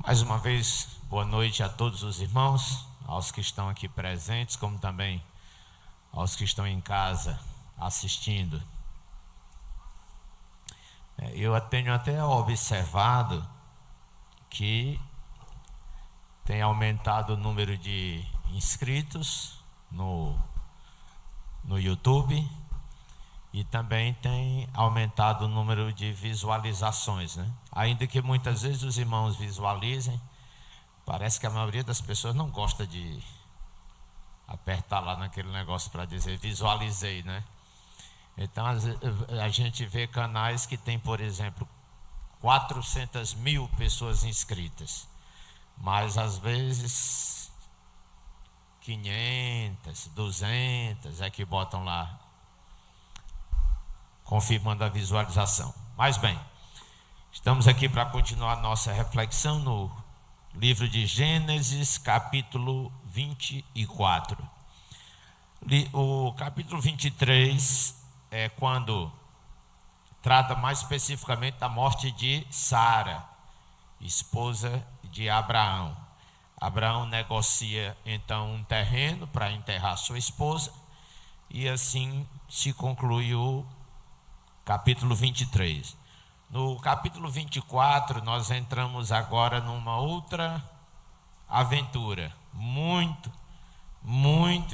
Mais uma vez, boa noite a todos os irmãos, aos que estão aqui presentes, como também aos que estão em casa assistindo. Eu tenho até observado que tem aumentado o número de inscritos no YouTube e também tem aumentado o número de visualizações, né? Ainda que muitas vezes os irmãos visualizem, parece que a maioria das pessoas não gosta de apertar lá naquele negócio para dizer visualizei, né? Então a gente vê canais que tem, por exemplo, 400 mil pessoas inscritas, mas às vezes 500, 200 é que botam lá confirmando a visualização. Mas bem, estamos aqui para continuar nossa reflexão no livro de Gênesis, capítulo 24. O capítulo 23 é quando trata mais especificamente da morte de Sara, esposa de Abraão. Abraão negocia então um terreno para enterrar sua esposa, e assim se conclui o capítulo 23. No capítulo 24, nós entramos agora numa outra aventura muito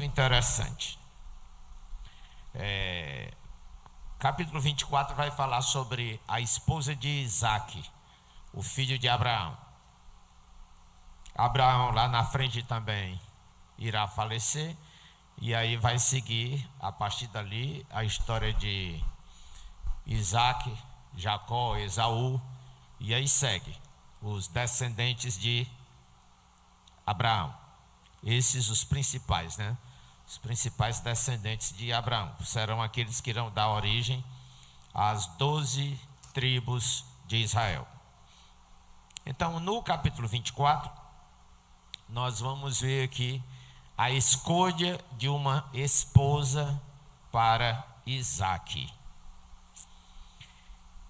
interessante. Capítulo 24 vai falar sobre a esposa de Isaque, o filho de Abraão. Abraão lá na frente também irá falecer, e aí vai seguir a partir dali a história de Isaque, Jacó, Esaú, e aí segue os descendentes de Abraão. Esses os principais, né? Os principais descendentes de Abraão serão aqueles que irão dar origem às 12 tribos de Israel. Então, no capítulo 24, nós vamos ver aqui a escolha de uma esposa para Isaque.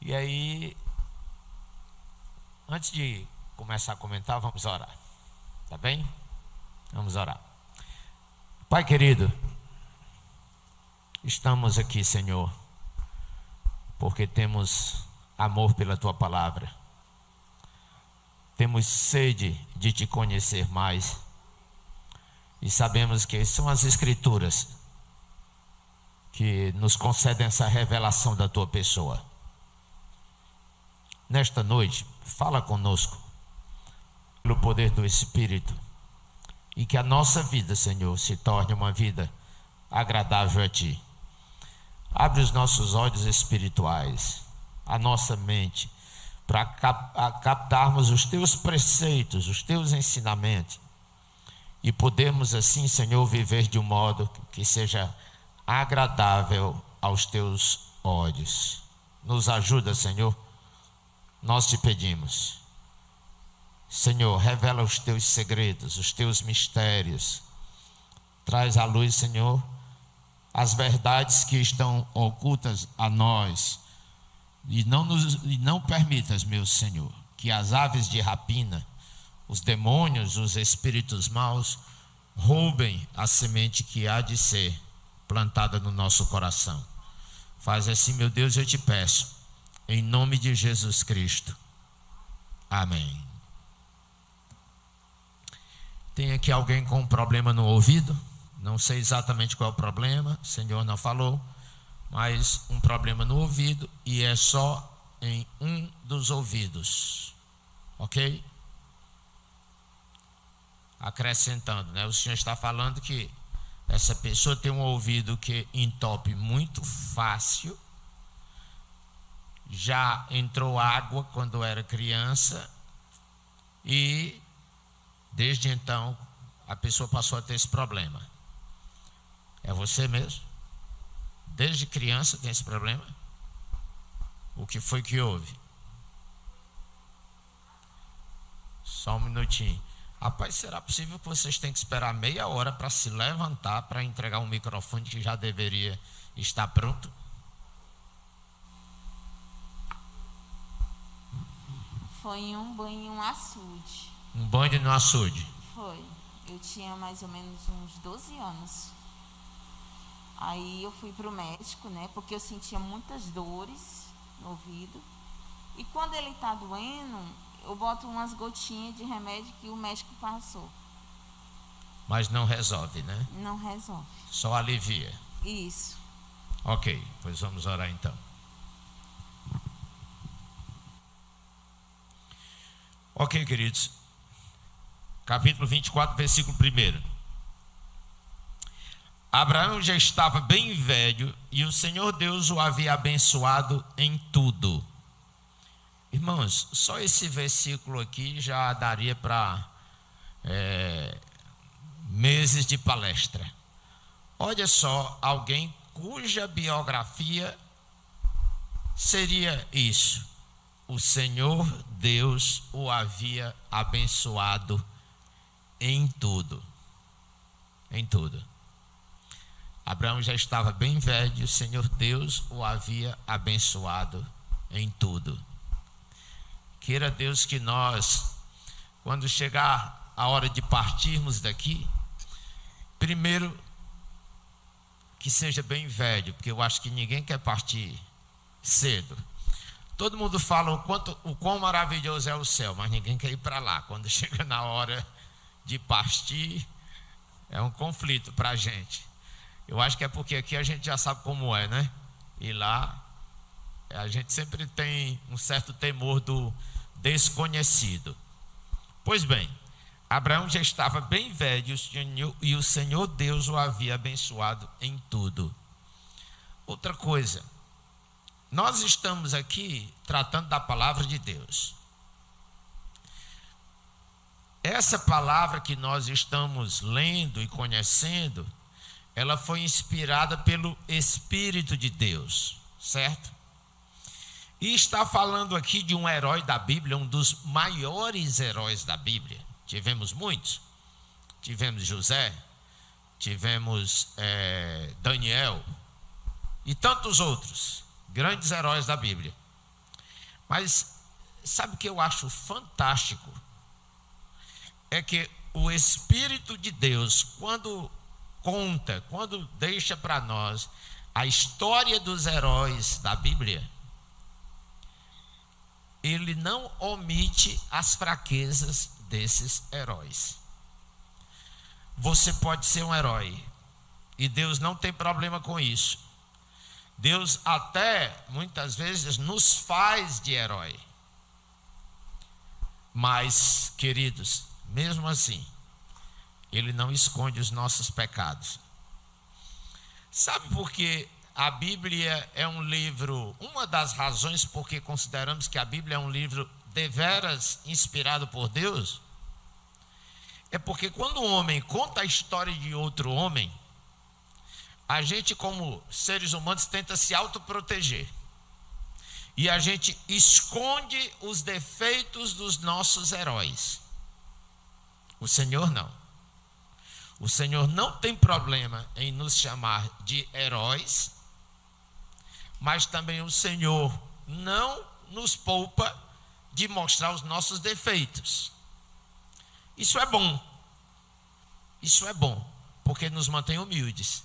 E aí, antes de começar a comentar, vamos orar, tá bem? Vamos orar. Pai querido, estamos aqui, Senhor, porque temos amor pela Tua palavra, temos sede de Te conhecer mais, e sabemos que são as Escrituras que nos concedem essa revelação da Tua pessoa. Nesta noite, fala conosco, pelo poder do Espírito, e que a nossa vida, Senhor, se torne uma vida agradável a Ti. Abre os nossos olhos espirituais, a nossa mente, para captarmos os Teus preceitos, os Teus ensinamentos, e podermos assim, Senhor, viver de um modo que seja agradável aos Teus olhos. Nos ajuda, Senhor. Nós te pedimos, Senhor, revela os teus segredos, os teus mistérios. Traz à luz, Senhor, as verdades que estão ocultas a nós. E não permitas, meu Senhor, que as aves de rapina, os demônios, os espíritos maus, roubem a semente que há de ser plantada no nosso coração. Faz assim, meu Deus, eu te peço. Em nome de Jesus Cristo. Amém. Tem aqui alguém com um problema no ouvido? Não sei exatamente qual é o problema, o Senhor não falou, mas um problema no ouvido, e é só em um dos ouvidos. Ok? Acrescentando, né? O Senhor está falando que essa pessoa tem um ouvido que entope muito fácil. Já entrou água quando era criança, e desde então a pessoa passou a ter esse problema. É você mesmo? Desde criança tem esse problema? O que foi que houve? Só um minutinho. Rapaz, será possível que vocês tenham que esperar meia hora para se levantar para entregar um microfone que já deveria estar pronto? Foi em um banho em um açude. Um banho no açude. Foi. Eu tinha mais ou menos uns 12 anos. Aí eu fui pro médico, né? Porque eu sentia muitas dores no ouvido. E quando ele tá doendo, eu boto umas gotinhas de remédio que o médico passou. Mas não resolve, né? Não resolve. Só alivia. Isso. Ok, pois vamos orar então. Ok, queridos. Capítulo 24, versículo 1. Abraão já estava bem velho e o Senhor Deus o havia abençoado em tudo. Irmãos, só esse versículo aqui já daria para meses de palestra. Olha só, alguém cuja biografia seria isso. O Senhor Deus o havia abençoado em tudo. Em tudo. Abraão já estava bem velho e o Senhor Deus o havia abençoado em tudo. Queira Deus que nós, quando chegar a hora de partirmos daqui, primeiro que seja bem velho, porque eu acho que ninguém quer partir cedo. Todo mundo fala o quão maravilhoso é o céu, mas ninguém quer ir para lá. Quando chega na hora de partir, é um conflito para a gente. Eu acho que é porque aqui a gente já sabe como é, né? E lá a gente sempre tem um certo temor do desconhecido. Pois bem, Abraão já estava bem velho e o Senhor Deus o havia abençoado em tudo. Outra coisa, nós estamos aqui tratando da palavra de Deus. Essa palavra que nós estamos lendo e conhecendo, ela foi inspirada pelo Espírito de Deus, certo? E está falando aqui de um herói da Bíblia, um dos maiores heróis da Bíblia. Tivemos muitos. Tivemos José, tivemos Daniel e tantos outros grandes heróis da Bíblia. Mas sabe o que eu acho fantástico? É que o Espírito de Deus, quando deixa para nós a história dos heróis da Bíblia, ele não omite as fraquezas desses heróis. Você pode ser um herói e Deus não tem problema com isso. Deus até muitas vezes nos faz de herói. Mas, queridos, mesmo assim, Ele não esconde os nossos pecados. Sabe por que a Bíblia é um livro, uma das razões por que consideramos que a Bíblia é um livro deveras inspirado por Deus? É porque quando um homem conta a história de outro homem, a gente, como seres humanos, tenta se autoproteger. E a gente esconde os defeitos dos nossos heróis. O Senhor não. O Senhor não tem problema em nos chamar de heróis, mas também o Senhor não nos poupa de mostrar os nossos defeitos. Isso é bom. Isso é bom, porque nos mantém humildes.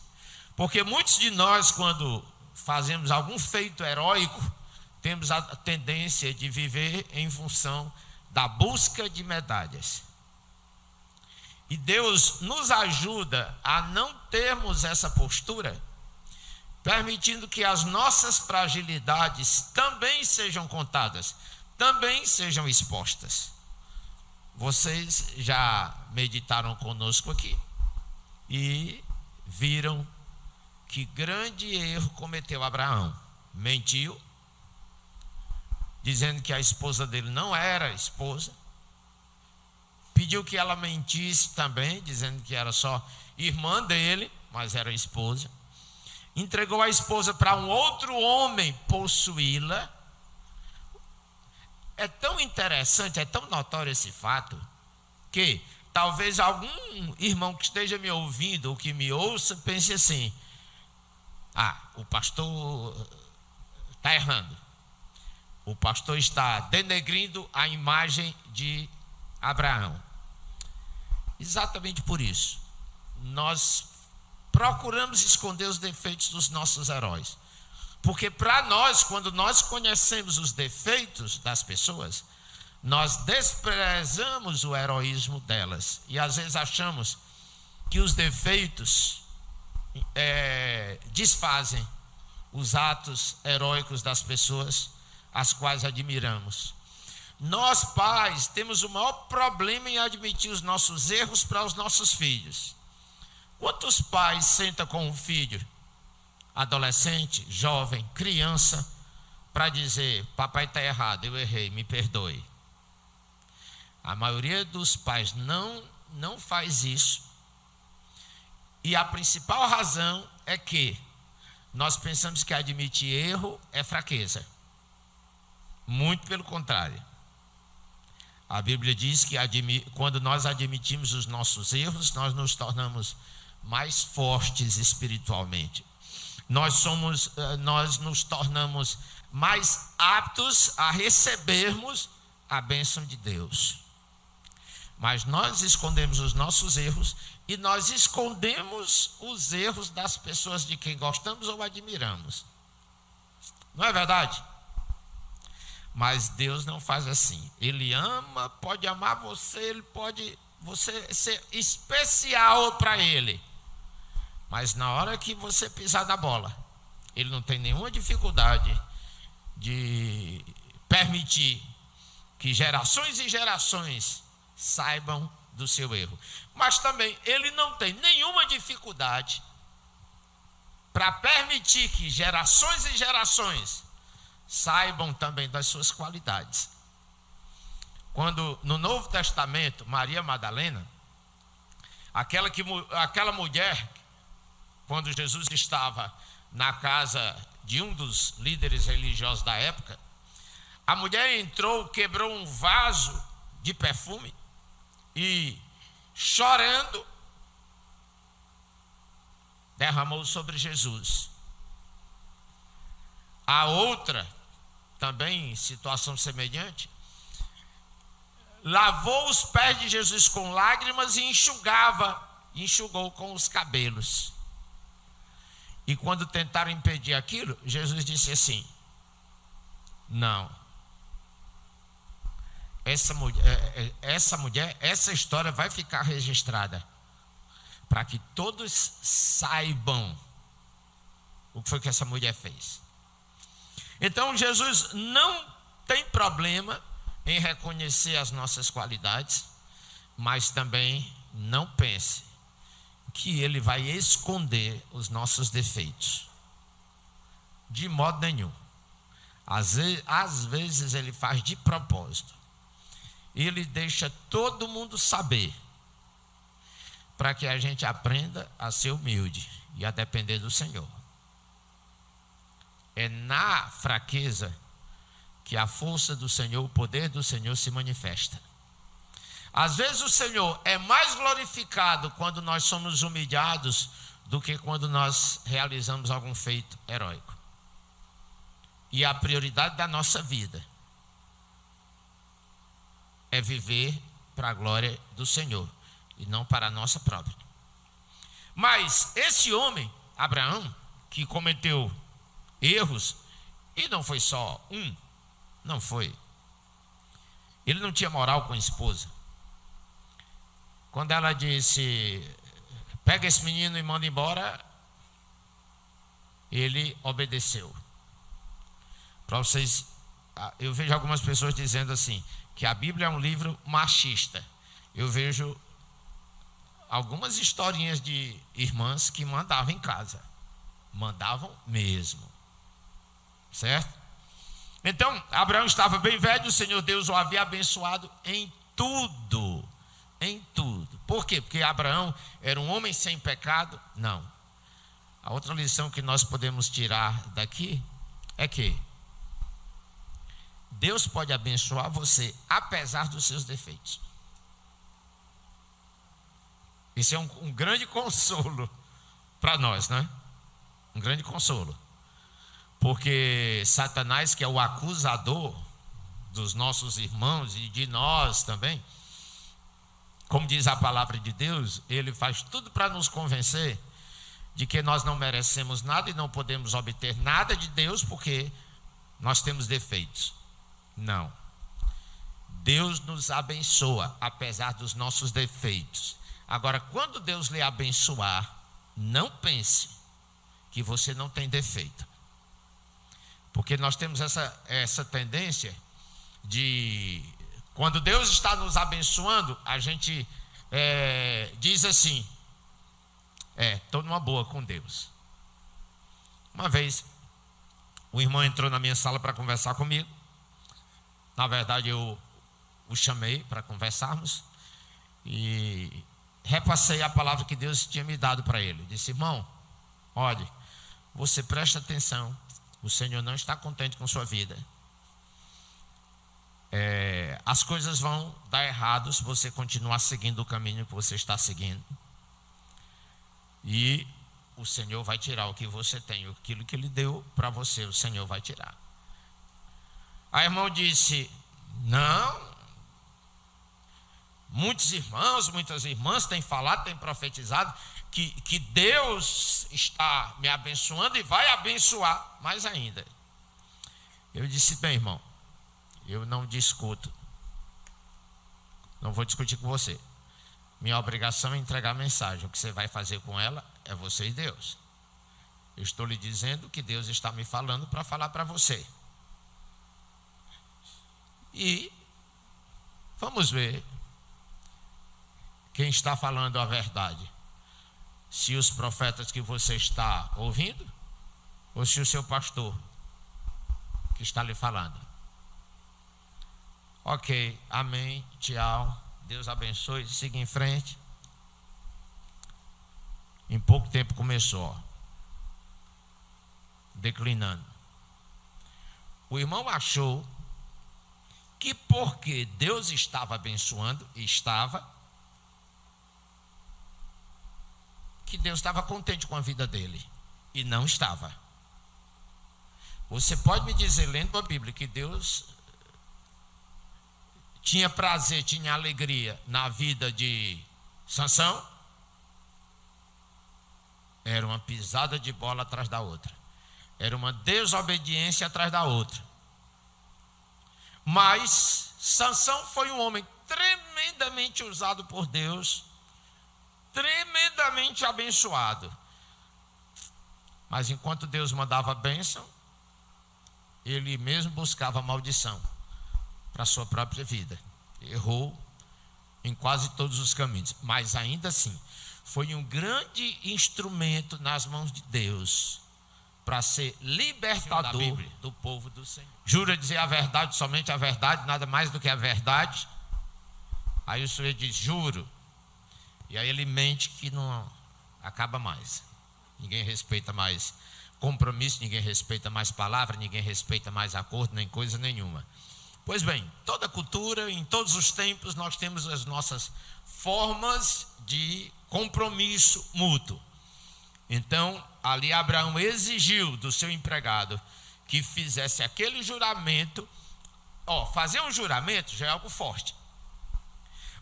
Porque muitos de nós, quando fazemos algum feito heróico, temos a tendência de viver em função da busca de medalhas. E Deus nos ajuda a não termos essa postura, permitindo que as nossas fragilidades também sejam contadas, também sejam expostas. Vocês já meditaram conosco aqui e viram que grande erro cometeu Abraão. Mentiu, dizendo que a esposa dele não era esposa. Pediu que ela mentisse também, dizendo que era só irmã dele, mas era esposa. Entregou a esposa para um outro homem possuí-la. É tão interessante, é tão notório esse fato, que talvez algum irmão que esteja me ouvindo ou que me ouça pense assim: o pastor está errando. O pastor está denegrindo a imagem de Abraão. Exatamente por isso, nós procuramos esconder os defeitos dos nossos heróis. Porque para nós, quando nós conhecemos os defeitos das pessoas, nós desprezamos o heroísmo delas. E às vezes achamos que os defeitos desfazem os atos heróicos das pessoas as quais admiramos. Nós, pais, temos o maior problema em admitir os nossos erros para os nossos filhos. Quantos pais sentam com um filho, adolescente, jovem, criança, para dizer: papai está errado, eu errei, me perdoe? A maioria dos pais não faz isso. E a principal razão é que nós pensamos que admitir erro é fraqueza. Muito pelo contrário. A Bíblia diz que quando nós admitimos os nossos erros, nós nos tornamos mais fortes espiritualmente. Nós nos tornamos mais aptos a recebermos a bênção de Deus. Mas nós escondemos os nossos erros e nós escondemos os erros das pessoas de quem gostamos ou admiramos. Não é verdade? Mas Deus não faz assim. Ele ama, pode amar você, ele pode você ser especial para ele. Mas na hora que você pisar na bola, ele não tem nenhuma dificuldade de permitir que gerações e gerações saibam do seu erro. Mas também ele não tem nenhuma dificuldade para permitir que gerações e gerações saibam também das suas qualidades. Quando no Novo Testamento, Maria Madalena, aquela mulher, quando Jesus estava na casa de um dos líderes religiosos da época, a mulher entrou, quebrou um vaso de perfume e, chorando, derramou sobre Jesus. A outra, também em situação semelhante, lavou os pés de Jesus com lágrimas e enxugou com os cabelos. E quando tentaram impedir aquilo, Jesus disse assim: não, essa história vai ficar registrada para que todos saibam o que foi que essa mulher fez. Então Jesus não tem problema em reconhecer as nossas qualidades, mas também não pense que ele vai esconder os nossos defeitos. De modo nenhum. Às vezes ele faz de propósito. Ele deixa todo mundo saber, para que a gente aprenda a ser humilde e a depender do Senhor. É na fraqueza que a força do Senhor, o poder do Senhor se manifesta. Às vezes o Senhor é mais glorificado quando nós somos humilhados do que quando nós realizamos algum feito heróico. E a prioridade da nossa vida é viver para a glória do Senhor e não para a nossa própria. Mas esse homem, Abraão, que cometeu erros, e não foi só um, não foi. Ele não tinha moral com a esposa. Quando ela disse: pega esse menino e manda embora, ele obedeceu. Para vocês, eu vejo algumas pessoas dizendo assim, que a Bíblia é um livro machista. Eu vejo algumas historinhas de irmãs que mandavam em casa. Mandavam mesmo. Certo? Então, Abraão estava bem velho, o Senhor Deus o havia abençoado em tudo. Em tudo. Por quê? Porque Abraão era um homem sem pecado? Não. A outra lição que nós podemos tirar daqui é que Deus pode abençoar você apesar dos seus defeitos. Isso é um grande consolo para nós, né? Um grande consolo. Porque Satanás, que é o acusador dos nossos irmãos e de nós também, como diz a palavra de Deus, ele faz tudo para nos convencer de que nós não merecemos nada e não podemos obter nada de Deus porque nós temos defeitos. Não. Deus nos abençoa apesar dos nossos defeitos. Agora, quando Deus lhe abençoar, não pense que você não tem defeito. Porque nós temos essa tendência de, quando Deus está nos abençoando, a gente diz assim: estou numa boa com Deus. Uma vez, o irmão entrou na minha sala para conversar comigo. Na verdade, eu o chamei para conversarmos e repassei a palavra que Deus tinha me dado para ele. Disse: irmão, olhe, você presta atenção, o Senhor não está contente com sua vida. As coisas vão dar errado se você continuar seguindo o caminho que você está seguindo. E o Senhor vai tirar o que você tem, aquilo que Ele deu para você, o Senhor vai tirar. A irmã disse: não, muitos irmãos, muitas irmãs têm falado, têm profetizado que Deus está me abençoando e vai abençoar mais ainda. Eu disse: bem, irmão, eu não discuto, não vou discutir com você. Minha obrigação é entregar a mensagem. O que você vai fazer com ela é você e Deus. Eu estou lhe dizendo que Deus está me falando para falar para você. E vamos ver quem está falando a verdade. Se os profetas que você está ouvindo, ou se o seu pastor que está lhe falando. Ok, amém, tchau, Deus abençoe, siga em frente. Em pouco tempo começou, declinando. O irmão achou que porque Deus estava abençoando, que Deus estava contente com a vida dele, e não estava. Você pode me dizer, lendo a Bíblia, que Deus tinha prazer, tinha alegria na vida de Sansão? Era uma pisada de bola atrás da outra, era uma desobediência atrás da outra. Mas Sansão foi um homem tremendamente usado por Deus, tremendamente abençoado. Mas enquanto Deus mandava bênção, ele mesmo buscava maldição para a sua própria vida. Errou em quase todos os caminhos, mas ainda assim foi um grande instrumento nas mãos de Deus para ser libertador do povo do Senhor. Jura dizer a verdade, somente a verdade, nada mais do que a verdade. Aí o Senhor diz: juro. E aí ele mente que não acaba mais. Ninguém respeita mais compromisso, ninguém respeita mais palavra, ninguém respeita mais acordo, nem coisa nenhuma. Pois bem, toda cultura, em todos os tempos, nós temos as nossas formas de compromisso mútuo. Então, ali Abraão exigiu do seu empregado que fizesse aquele juramento. Fazer um juramento já é algo forte.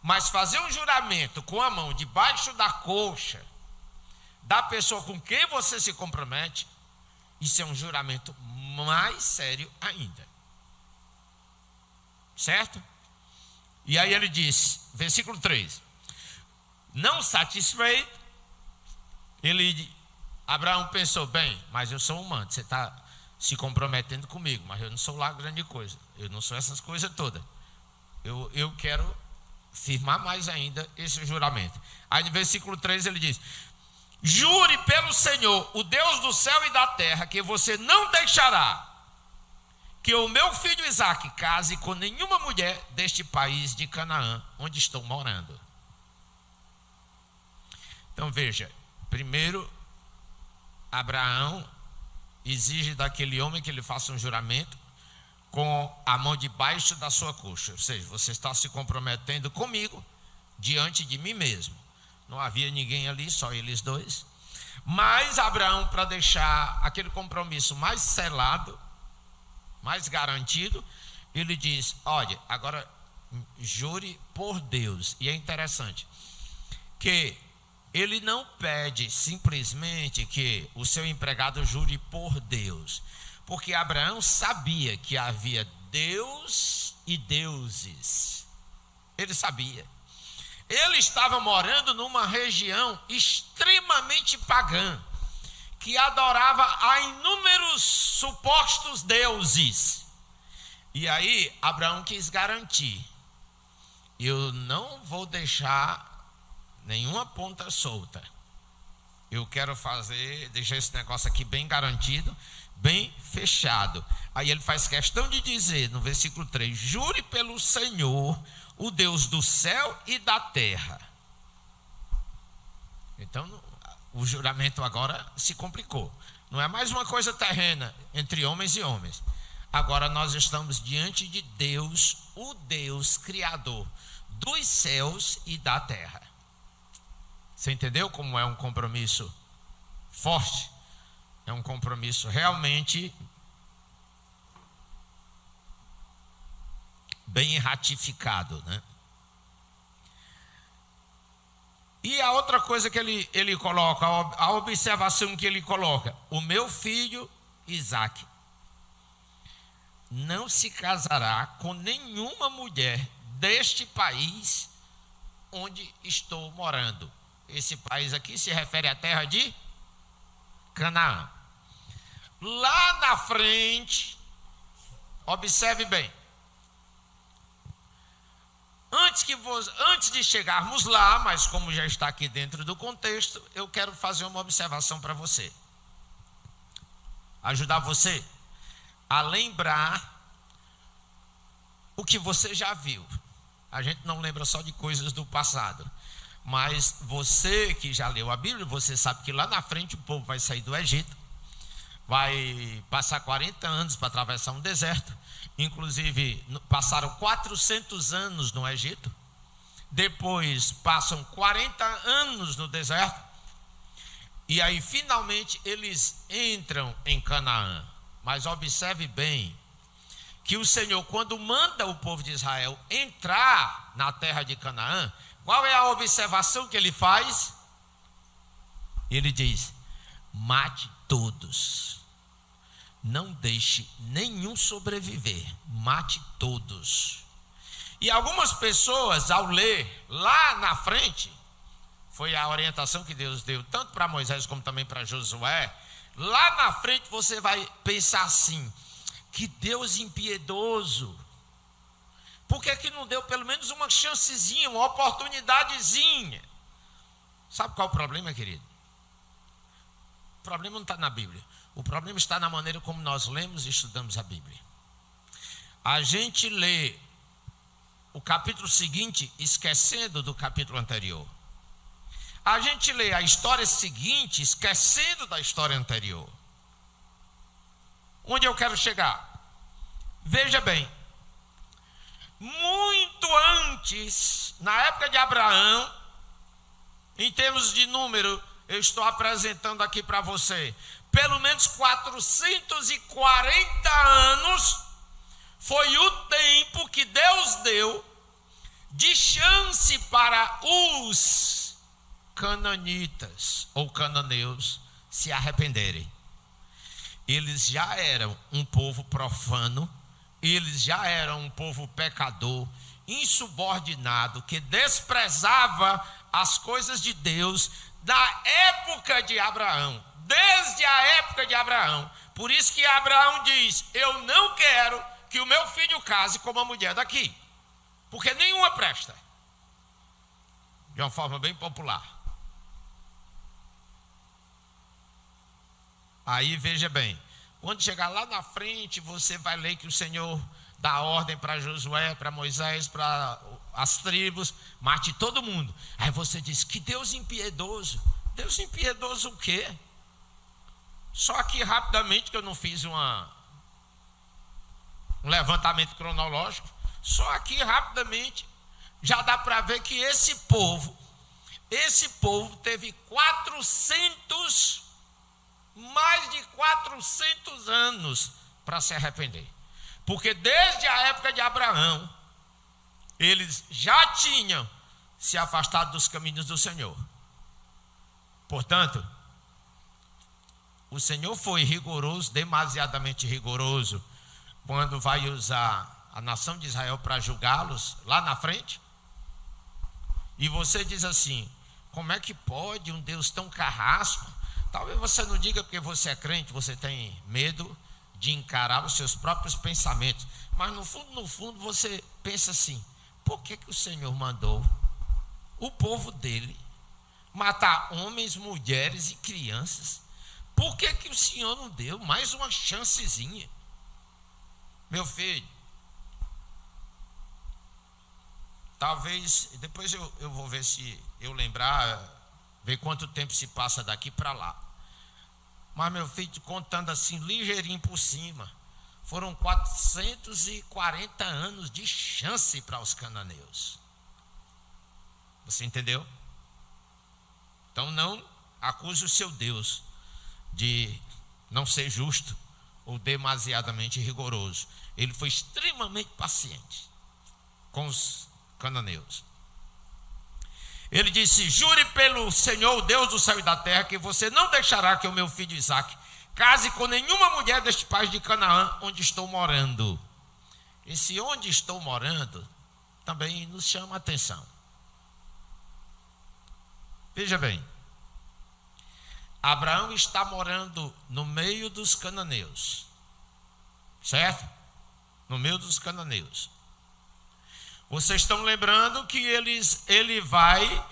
Mas fazer um juramento com a mão debaixo da coxa da pessoa com quem você se compromete, isso é um juramento mais sério ainda. Certo? E aí ele diz, versículo 3: não satisfeito, Abraão pensou: bem, mas eu sou humano, você está se comprometendo comigo, mas eu não sou lá grande coisa, eu não sou essas coisas todas. Eu quero firmar mais ainda esse juramento. Aí no versículo 3 ele diz: jure pelo Senhor, o Deus do céu e da terra, que você não deixará que o meu filho Isaque case com nenhuma mulher deste país de Canaã, onde estou morando. Então veja, primeiro Abraão exige daquele homem que ele faça um juramento com a mão debaixo da sua coxa, ou seja, você está se comprometendo comigo diante de mim mesmo. Não havia ninguém ali, só eles dois. Mas Abraão, para deixar aquele compromisso mais selado, mais garantido, ele diz: olha, agora jure por Deus. E é interessante que ele não pede simplesmente que o seu empregado jure por Deus, porque Abraão sabia que havia Deus e deuses. Ele sabia. Ele estava morando numa região extremamente pagã, que adorava a inúmeros supostos deuses. E aí Abraão quis garantir: eu não vou deixar nenhuma ponta solta. Eu quero deixar esse negócio aqui bem garantido, bem fechado. Aí ele faz questão de dizer no versículo 3: jure pelo Senhor, o Deus do céu e da terra. Então o juramento agora se complicou. Não é mais uma coisa terrena entre homens e homens. Agora nós estamos diante de Deus, o Deus criador dos céus e da terra. Você entendeu como é um compromisso forte? É um compromisso realmente bem ratificado, né? E a outra coisa que ele coloca, a observação que ele coloca: o meu filho Isaque não se casará com nenhuma mulher deste país onde estou morando. Esse país aqui se refere à terra de Canaã. Lá na frente, observe bem, antes de chegarmos lá, mas como já está aqui dentro do contexto, eu quero fazer uma observação para você, ajudar você a lembrar o que você já viu. A gente não lembra só de coisas do passado, mas você que já leu a Bíblia, você sabe que lá na frente o povo vai sair do Egito, vai passar 40 anos para atravessar um deserto. Inclusive passaram 400 anos no Egito, depois passam 40 anos no deserto, e aí finalmente eles entram em Canaã. Mas observe bem que o Senhor, quando manda o povo de Israel entrar na terra de Canaã, qual é a observação que ele faz? Ele diz: mate todos, não deixe nenhum sobreviver, mate todos. E algumas pessoas, ao ler lá na frente, foi a orientação que Deus deu tanto para Moisés como também para Josué. Lá na frente você vai pensar assim: que Deus impiedoso, por que não deu pelo menos uma chancezinha, uma oportunidadezinha? Sabe qual é o problema, querido? O problema não está na Bíblia. O problema está na maneira como nós lemos e estudamos a Bíblia. A gente lê o capítulo seguinte esquecendo do capítulo anterior. A gente lê a história seguinte esquecendo da história anterior. Onde eu quero chegar? Veja bem, muito antes, na época de Abraão, em termos de número, eu estou apresentando aqui para você, pelo menos 440 anos foi o tempo que Deus deu de chance para os cananitas ou cananeus se arrependerem. Eles já eram um povo profano, eles já eram um povo pecador, insubordinado, que desprezava as coisas de Deus da época de Abraão, desde a época de Abraão. Por isso que Abraão diz: eu não quero que o meu filho case com uma mulher daqui, porque nenhuma presta. De uma forma bem popular. Aí veja bem, quando chegar lá na frente, você vai ler que o Senhor dá ordem para Josué, para Moisés, para as tribos: mate todo mundo. Aí você diz: que Deus impiedoso. Deus impiedoso o quê? Só aqui rapidamente, que eu não fiz um levantamento cronológico, só aqui rapidamente já dá para ver que esse povo esse povo teve mais de 400 anos para se arrepender. Porque desde a época de Abraão, eles já tinham se afastado dos caminhos do Senhor. Portanto, o Senhor foi rigoroso, demasiadamente rigoroso, quando vai usar a nação de Israel para julgá-los lá na frente. E você diz assim: como é que pode um Deus tão carrasco? Talvez você não diga porque você é crente, você tem medo de encarar os seus próprios pensamentos. Mas no fundo você pensa assim: por que o Senhor mandou o povo dele matar homens, mulheres e crianças? Por que o Senhor não deu mais uma chancezinha? Meu filho, talvez, depois eu vou ver se eu lembrar, ver quanto tempo se passa daqui para lá. Mas, meu filho, contando assim, ligeirinho por cima, foram 440 anos de chance para os cananeus. Você entendeu? Então não acuse o seu Deus de não ser justo ou demasiadamente rigoroso. Ele foi extremamente paciente com os cananeus. Ele disse: jure pelo Senhor, Deus do céu e da terra, que você não deixará que o meu filho Isaque case com nenhuma mulher deste país de Canaã, onde estou morando. Esse onde estou morando também nos chama a atenção. Veja bem, Abraão está morando no meio dos cananeus, certo? No meio dos cananeus. Vocês estão lembrando que ele vai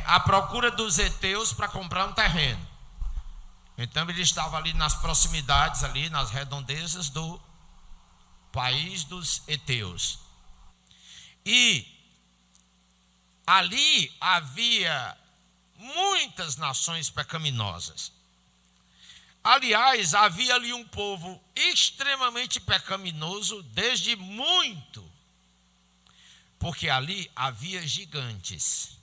à procura dos heteus para comprar um terreno. Então ele estava ali nas proximidades, ali nas redondezas do país dos heteus. E ali havia muitas nações pecaminosas. Aliás, havia ali um povo extremamente pecaminoso desde muito, porque ali havia gigantes.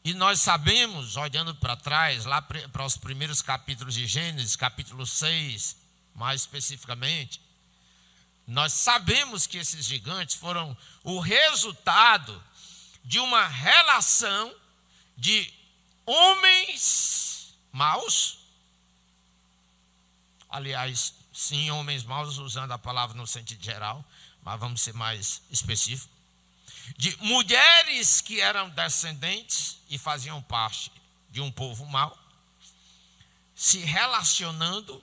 E nós sabemos, olhando para trás, lá para os primeiros capítulos de Gênesis, capítulo 6, mais especificamente, nós sabemos que esses gigantes foram o resultado de uma relação de homens maus. Aliás, sim, homens maus, usando a palavra no sentido geral, mas vamos ser mais específicos. De mulheres que eram descendentes e faziam parte de um povo mau, se relacionando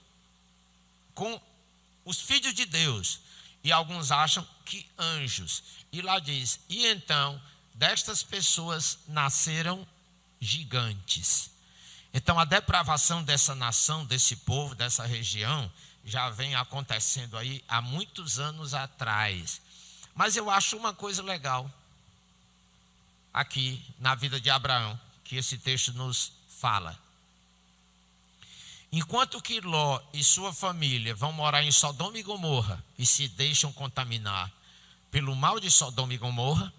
com os filhos de Deus, e alguns acham que anjos. E lá diz: e então destas pessoas nasceram gigantes. Então a depravação dessa nação, desse povo, dessa região, já vem acontecendo aí há muitos anos atrás. Mas eu acho uma coisa legal aqui na vida de Abraão, que esse texto nos fala. Enquanto que Ló e sua família vão morar em Sodoma e Gomorra e se deixam contaminar pelo mal de Sodoma e Gomorra,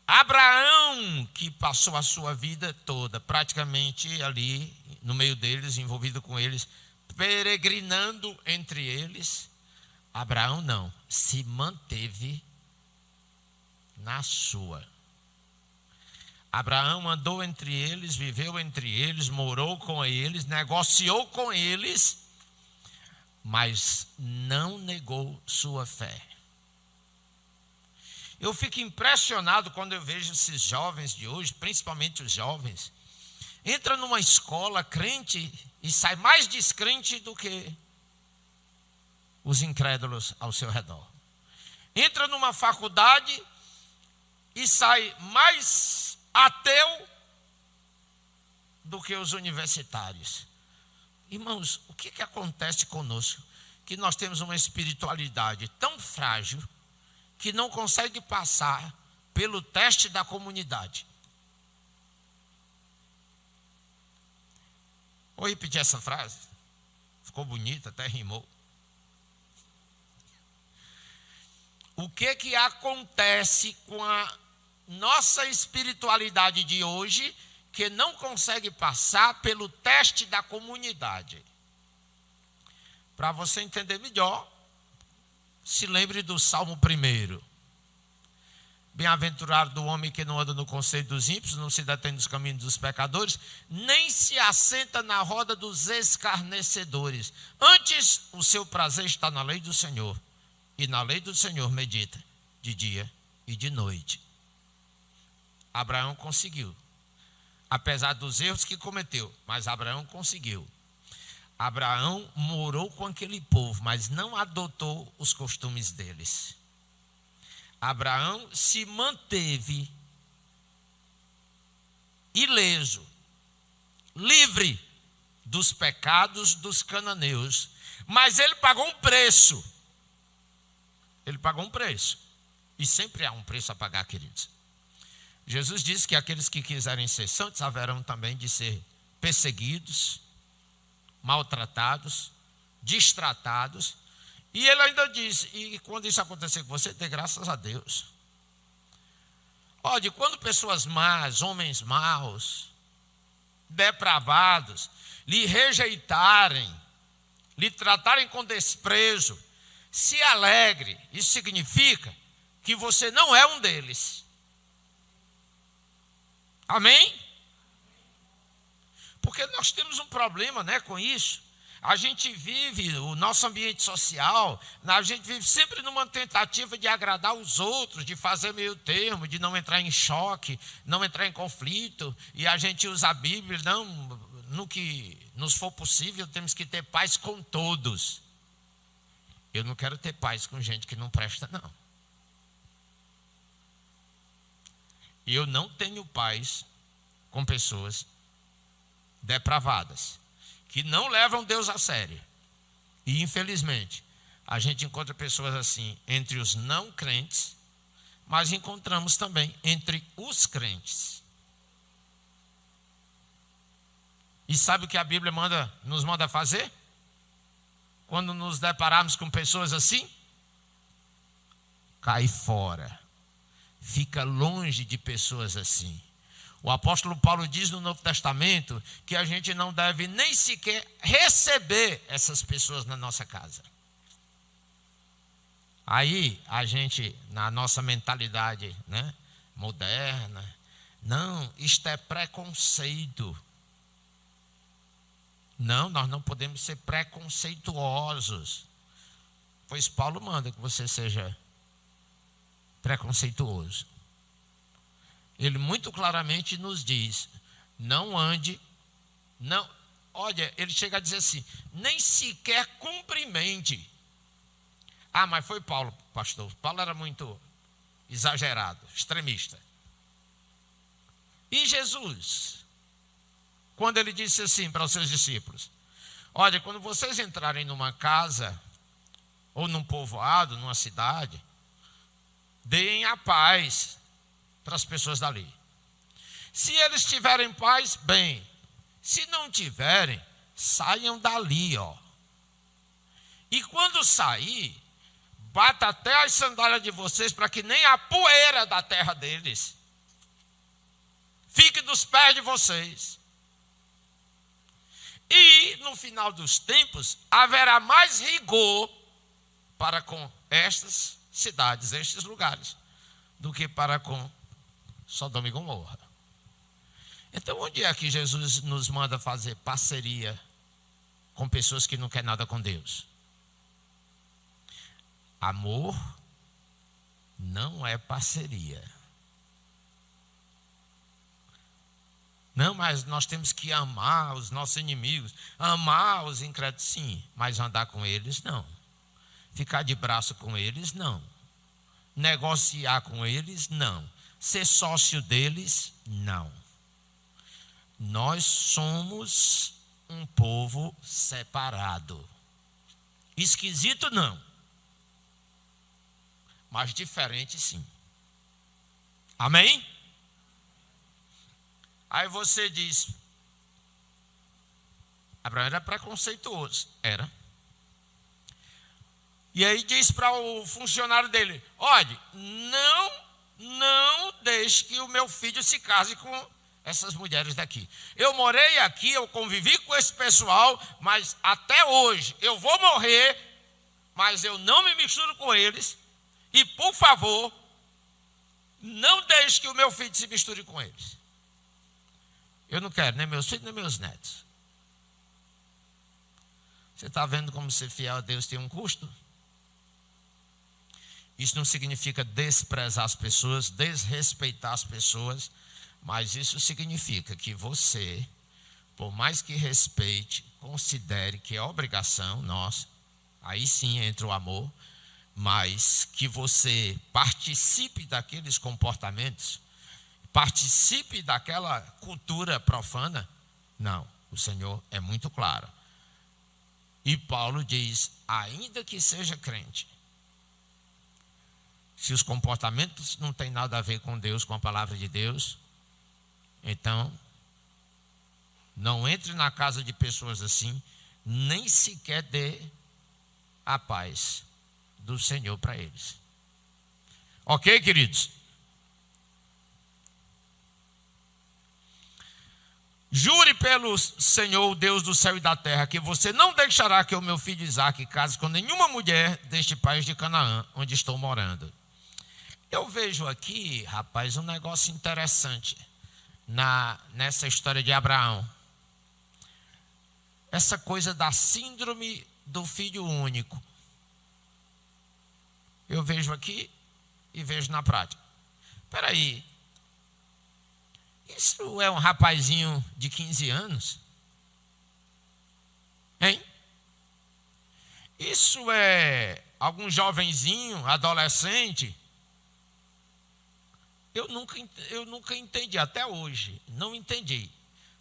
Abraão, que passou a sua vida toda praticamente ali no meio deles, envolvido com eles, peregrinando entre eles, Abraão não, se manteve na sua. Abraão andou entre eles, viveu entre eles, morou com eles, negociou com eles, mas não negou sua fé. Eu fico impressionado quando eu vejo esses jovens de hoje, principalmente os jovens, entra numa escola crente e sai mais descrente do que os incrédulos ao seu redor. Entra numa faculdade e sai mais ateu do que os universitários. Irmãos, o que acontece conosco? Que nós temos uma espiritualidade tão frágil que não consegue passar pelo teste da comunidade. Vou repetir essa frase. Ficou bonita, até rimou. O que acontece com a nossa espiritualidade de hoje, que não consegue passar pelo teste da comunidade. Para você entender melhor, se lembre do Salmo 1. Bem-aventurado do homem que não anda no conselho dos ímpios, não se detém nos caminhos dos pecadores, nem se assenta na roda dos escarnecedores. Antes, o seu prazer está na lei do Senhor, e na lei do Senhor medita de dia e de noite. Abraão conseguiu, apesar dos erros que cometeu, mas Abraão conseguiu. Abraão morou com aquele povo, mas não adotou os costumes deles. Abraão se manteve ileso, livre dos pecados dos cananeus, mas ele pagou um preço. Ele pagou um preço. E sempre há um preço a pagar, queridos. Jesus disse que aqueles que quiserem ser santos haverão também de ser perseguidos, maltratados, destratados. E ele ainda disse, e quando isso acontecer com você, dê graças a Deus. Olha, quando pessoas más, homens maus, depravados, lhe rejeitarem, lhe tratarem com desprezo, se alegre. Isso significa que você não é um deles. Amém? Porque nós temos um problema, né, com isso. A gente vive, o nosso ambiente social, a gente vive sempre numa tentativa de agradar os outros, de fazer meio termo, de não entrar em choque, não entrar em conflito. E a gente usa a Bíblia, não, no que nos for possível, temos que ter paz com todos. Eu não quero ter paz com gente que não presta, não. Eu não tenho paz com pessoas depravadas, que não levam Deus a sério. E infelizmente, a gente encontra pessoas assim entre os não crentes, mas encontramos também entre os crentes. E sabe o que a Bíblia nos manda fazer? Quando nos depararmos com pessoas assim? Cai fora. Fica longe de pessoas assim. O apóstolo Paulo diz no Novo Testamento que a gente não deve nem sequer receber essas pessoas na nossa casa. Aí a gente, na nossa mentalidade, né, moderna, não, isto é preconceito. Não, nós não podemos ser preconceituosos. Pois Paulo manda que você seja preconceituoso. Ele muito claramente nos diz, não ande, não, olha, ele chega a dizer assim, nem sequer cumprimente. Ah, mas foi Paulo, pastor. Paulo era muito exagerado, extremista. E Jesus, quando ele disse assim para os seus discípulos, olha, quando vocês entrarem numa casa, ou num povoado, numa cidade, deem a paz para as pessoas dali. Se eles tiverem paz, bem. Se não tiverem, saiam dali, ó. E quando sair, bata até as sandálias de vocês para que nem a poeira da terra deles fique dos pés de vocês. E no final dos tempos haverá mais rigor para com estas cidades, estes lugares, do que para com Sodoma e Gomorra. Então, onde é que Jesus nos manda fazer parceria com pessoas que não querem nada com Deus? Amor não é parceria. Não, mas nós temos que amar os nossos inimigos, amar os incrédulos, sim, mas andar com eles, não. Ficar de braço com eles, não. Negociar com eles, não. Ser sócio deles, não. Nós somos um povo separado. Esquisito, não. Mas diferente, sim. Amém? Aí você diz, Abraão era preconceituoso. Era. E aí diz para o funcionário dele, olha, não não deixe que o meu filho se case com essas mulheres daqui. Eu morei aqui, eu convivi com esse pessoal, mas até hoje eu vou morrer, mas eu não me misturo com eles. E, por favor, não deixe que o meu filho se misture com eles. Eu não quero nem meus filhos, nem meus netos. Você está vendo como ser fiel a Deus tem um custo? Isso não significa desprezar as pessoas, desrespeitar as pessoas, mas isso significa que você, por mais que respeite, considere que é obrigação nossa, aí sim entra o amor, mas que você participe daqueles comportamentos, participe daquela cultura profana. Não, o Senhor é muito claro. E Paulo diz, ainda que seja crente, se os comportamentos não têm nada a ver com Deus, com a palavra de Deus, então não entre na casa de pessoas assim, nem sequer dê a paz do Senhor para eles. Ok, queridos? Jure pelo Senhor, Deus do céu e da terra, que você não deixará que o meu filho Isaque case com nenhuma mulher deste país de Canaã, onde estou morando. Eu vejo aqui, rapaz, um negócio interessante nessa história de Abraão. Essa coisa da síndrome do filho único. Eu vejo aqui e vejo na prática. Espera aí. Isso é um rapazinho de 15 anos? Hein? Isso é algum jovenzinho, adolescente? Eu nunca entendi, até hoje, não entendi.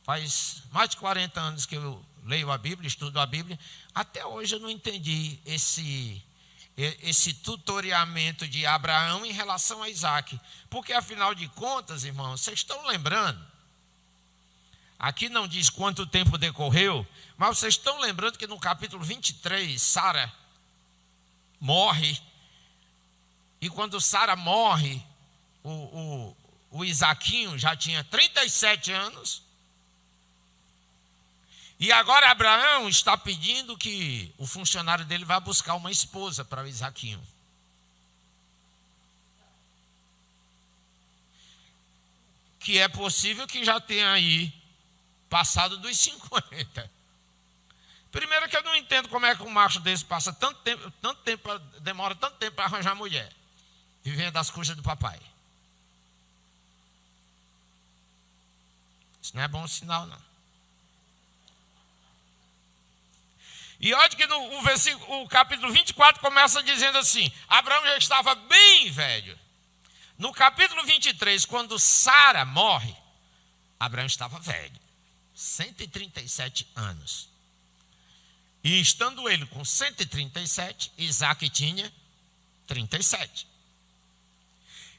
Faz mais de 40 anos que eu leio a Bíblia, estudo a Bíblia, até hoje eu não entendi esse tutoriamento de Abraão em relação a Isaque. Porque, afinal de contas, irmãos, vocês estão lembrando? Aqui não diz quanto tempo decorreu, mas vocês estão lembrando que no capítulo 23, Sara morre. E quando Sara morre, o Isaquinho já tinha 37 anos. E agora Abraão está pedindo que o funcionário dele vá buscar uma esposa para o Isaquinho. Que é possível que já tenha aí passado dos 50. Primeiro que eu não entendo como é que um macho desse passa demora tanto tempo para arranjar mulher, vivendo das custas do papai. Isso não é bom sinal, não. E olha que o capítulo 24 começa dizendo assim, Abraão já estava bem velho. No capítulo 23, quando Sara morre, Abraão estava velho, 137 anos. E estando ele com 137, Isaque tinha 37.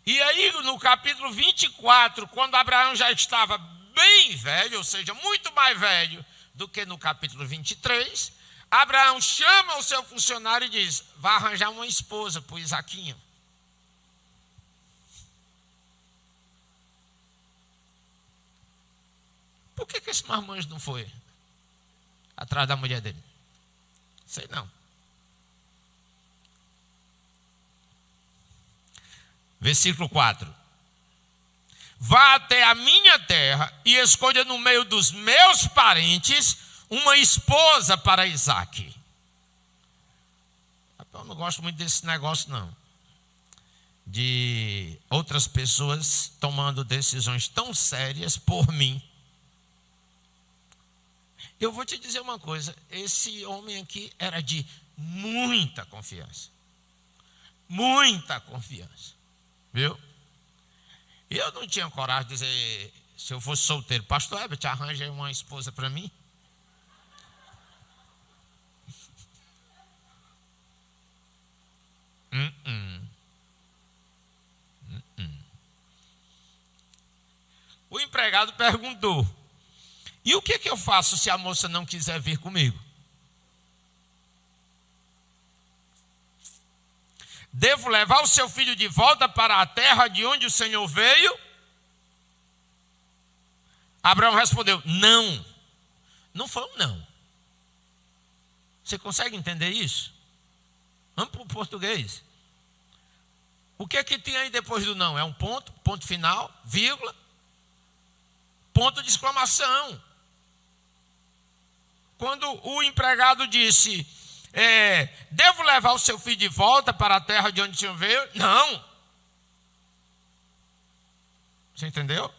E aí no capítulo 24, quando Abraão já estava bem velho, ou seja, muito mais velho do que no capítulo 23, Abraão chama o seu funcionário e diz, vai arranjar uma esposa para o Isaquinho. Por que esse marmanjo não foi atrás da mulher dele? Sei não. Versículo 4. Vá até a minha terra e escolha no meio dos meus parentes uma esposa para Isaque. Eu não gosto muito desse negócio, não. De outras pessoas tomando decisões tão sérias por mim. Eu vou te dizer uma coisa, esse homem aqui era de muita confiança. Muita confiança. Viu? Eu não tinha coragem de dizer, se eu fosse solteiro, pastor Herbert, arranja uma esposa para mim. O empregado perguntou, e o que eu faço se a moça não quiser vir comigo? devo levar o seu filho de volta para a terra de onde o Senhor veio? Abraão respondeu, não. Não foi um não. Você consegue entender isso? Vamos para o português. O que é que tem aí depois do não? É um ponto, ponto final, vírgula, ponto de exclamação. Quando o empregado disse, devo levar o seu filho de volta para a terra de onde o Senhor veio? Não. Você entendeu?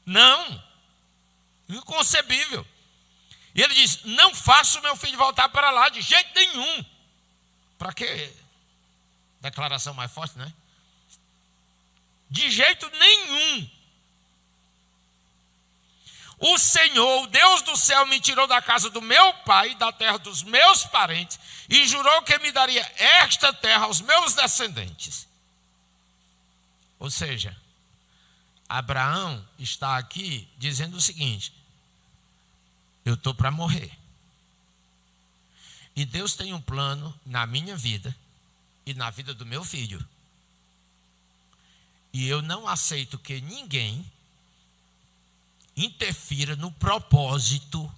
Não. Inconcebível. E ele diz, não faço meu filho voltar para lá de jeito nenhum. Para quê? Declaração mais forte, né? De jeito nenhum. O Senhor, o Deus do céu, me tirou da casa do meu pai, da terra dos meus parentes, e jurou que me daria esta terra aos meus descendentes. Ou seja, Abraão está aqui dizendo o seguinte, eu estou para morrer. E Deus tem um plano na minha vida e na vida do meu filho. E eu não aceito que ninguém interfira no propósito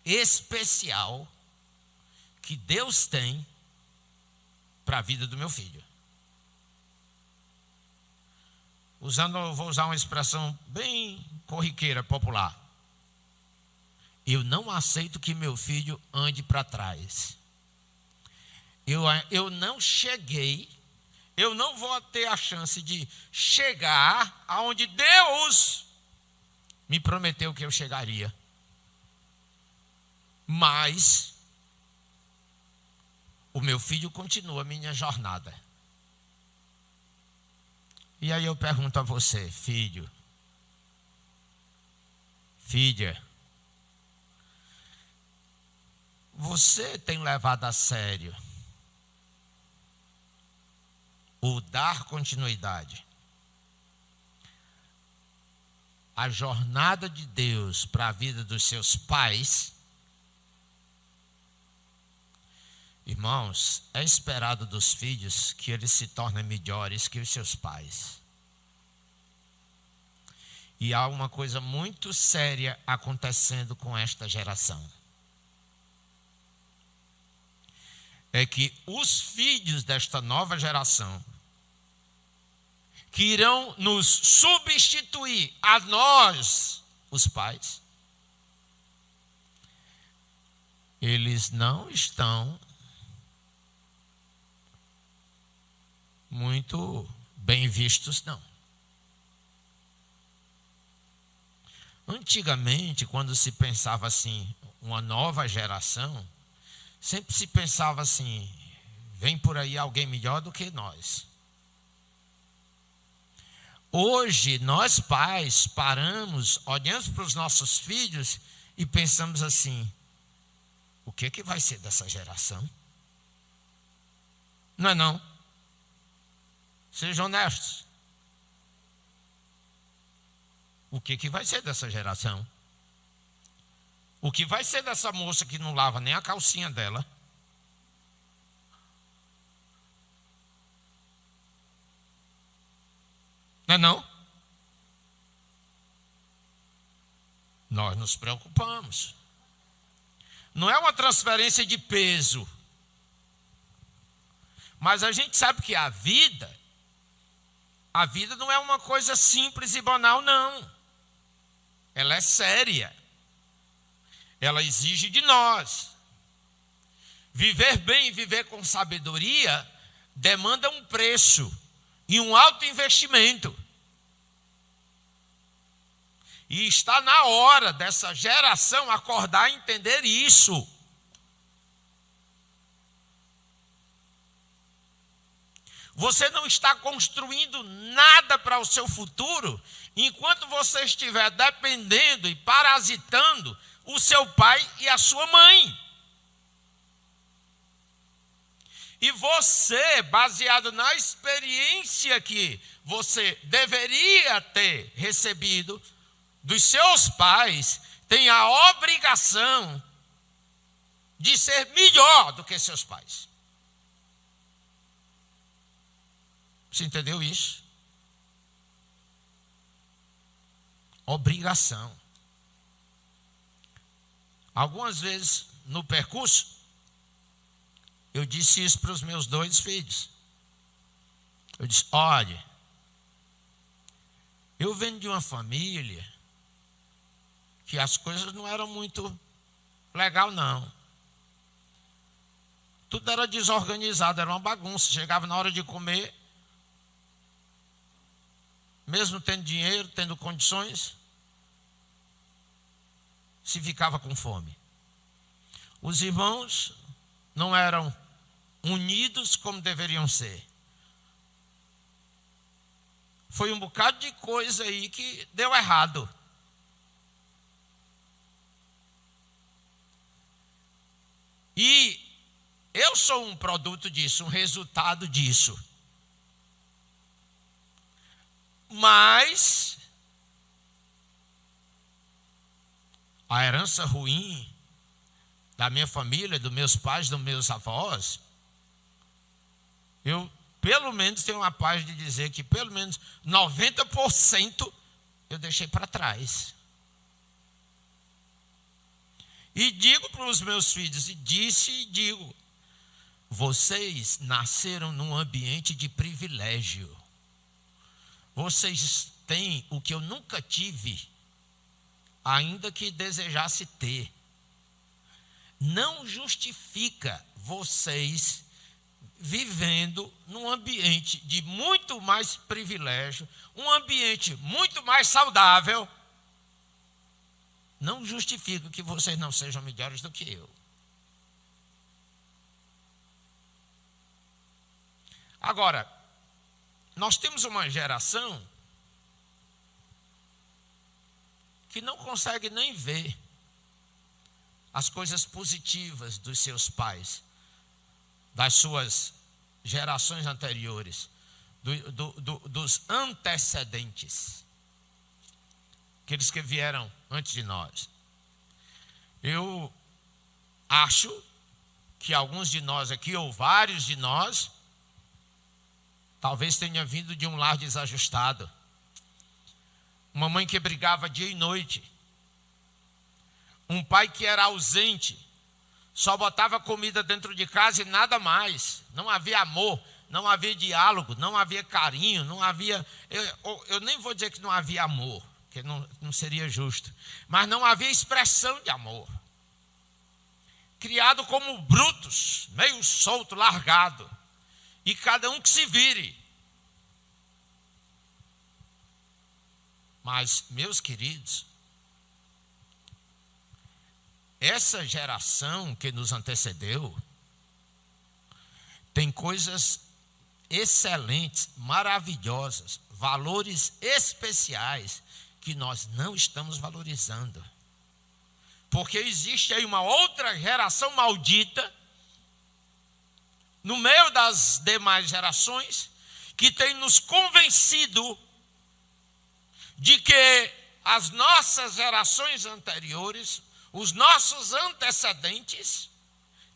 especial que Deus tem para a vida do meu filho. Vou usar uma expressão bem corriqueira, popular. Eu não aceito que meu filho ande para trás. Eu não cheguei, eu não vou ter a chance de chegar aonde Deus me prometeu que eu chegaria. Mas o meu filho continua a minha jornada. E aí eu pergunto a você, filho, filha, você tem levado a sério o dar continuidade à jornada de Deus para a vida dos seus pais? Irmãos, é esperado dos filhos que eles se tornem melhores que os seus pais. E há uma coisa muito séria acontecendo com esta geração. É que os filhos desta nova geração, que irão nos substituir a nós, os pais, eles não estão muito bem vistos, não. Antigamente, quando se pensava assim, uma nova geração, sempre se pensava assim, vem por aí alguém melhor do que nós. Hoje, nós pais paramos, olhamos para os nossos filhos e pensamos assim, o que vai ser dessa geração? Não é não? Sejam honestos. O que vai ser dessa geração? O que vai ser dessa moça que não lava nem a calcinha dela? Não é não? Nós nos preocupamos. Não é uma transferência de peso. Mas a gente sabe que a vida não é uma coisa simples e banal, não. Ela é séria. Ela exige de nós. Viver bem e viver com sabedoria demanda um preço e um alto investimento. E está na hora dessa geração acordar e entender isso. Você não está construindo nada para o seu futuro enquanto você estiver dependendo e parasitando o seu pai e a sua mãe. E você, baseado na experiência que você deveria ter recebido dos seus pais, tem a obrigação de ser melhor do que seus pais. Você entendeu isso? Obrigação. Algumas vezes no percurso, eu disse isso para os meus 2 filhos. Eu disse: olha, eu venho de uma família que as coisas não eram muito legal, não. Tudo era desorganizado, era uma bagunça. Chegava na hora de comer, mesmo tendo dinheiro, tendo condições, se ficava com fome. Os irmãos não eram unidos como deveriam ser. Foi um bocado de coisa aí que deu errado. E eu sou um produto disso, um resultado disso. Mas a herança ruim da minha família, dos meus pais, dos meus avós, eu pelo menos tenho a paz de dizer que pelo menos 90% eu deixei para trás. E digo para os meus filhos, e disse e digo: vocês nasceram num ambiente de privilégio. Vocês têm o que eu nunca tive, ainda que desejasse ter. Não justifica vocês vivendo num ambiente de muito mais privilégio, um ambiente muito mais saudável. Não justifica que vocês não sejam melhores do que eu. Agora, nós temos uma geração que não consegue nem ver as coisas positivas dos seus pais, das suas gerações anteriores, dos antecedentes, aqueles que vieram antes de nós. Eu acho que alguns de nós aqui, ou vários de nós, talvez tenha vindo de um lar desajustado. Uma mãe que brigava dia e noite. Um pai que era ausente, só botava comida dentro de casa e nada mais. Não havia amor, não havia diálogo, não havia carinho, não havia... Eu nem vou dizer que não havia amor, porque não seria justo. Mas não havia expressão de amor. Criado como brutos, meio solto, largado. E cada um que se vire. Mas, meus queridos, essa geração que nos antecedeu tem coisas excelentes, maravilhosas, valores especiais que nós não estamos valorizando. Porque existe aí uma outra geração maldita no meio das demais gerações que tem nos convencido de que as nossas gerações anteriores, os nossos antecedentes,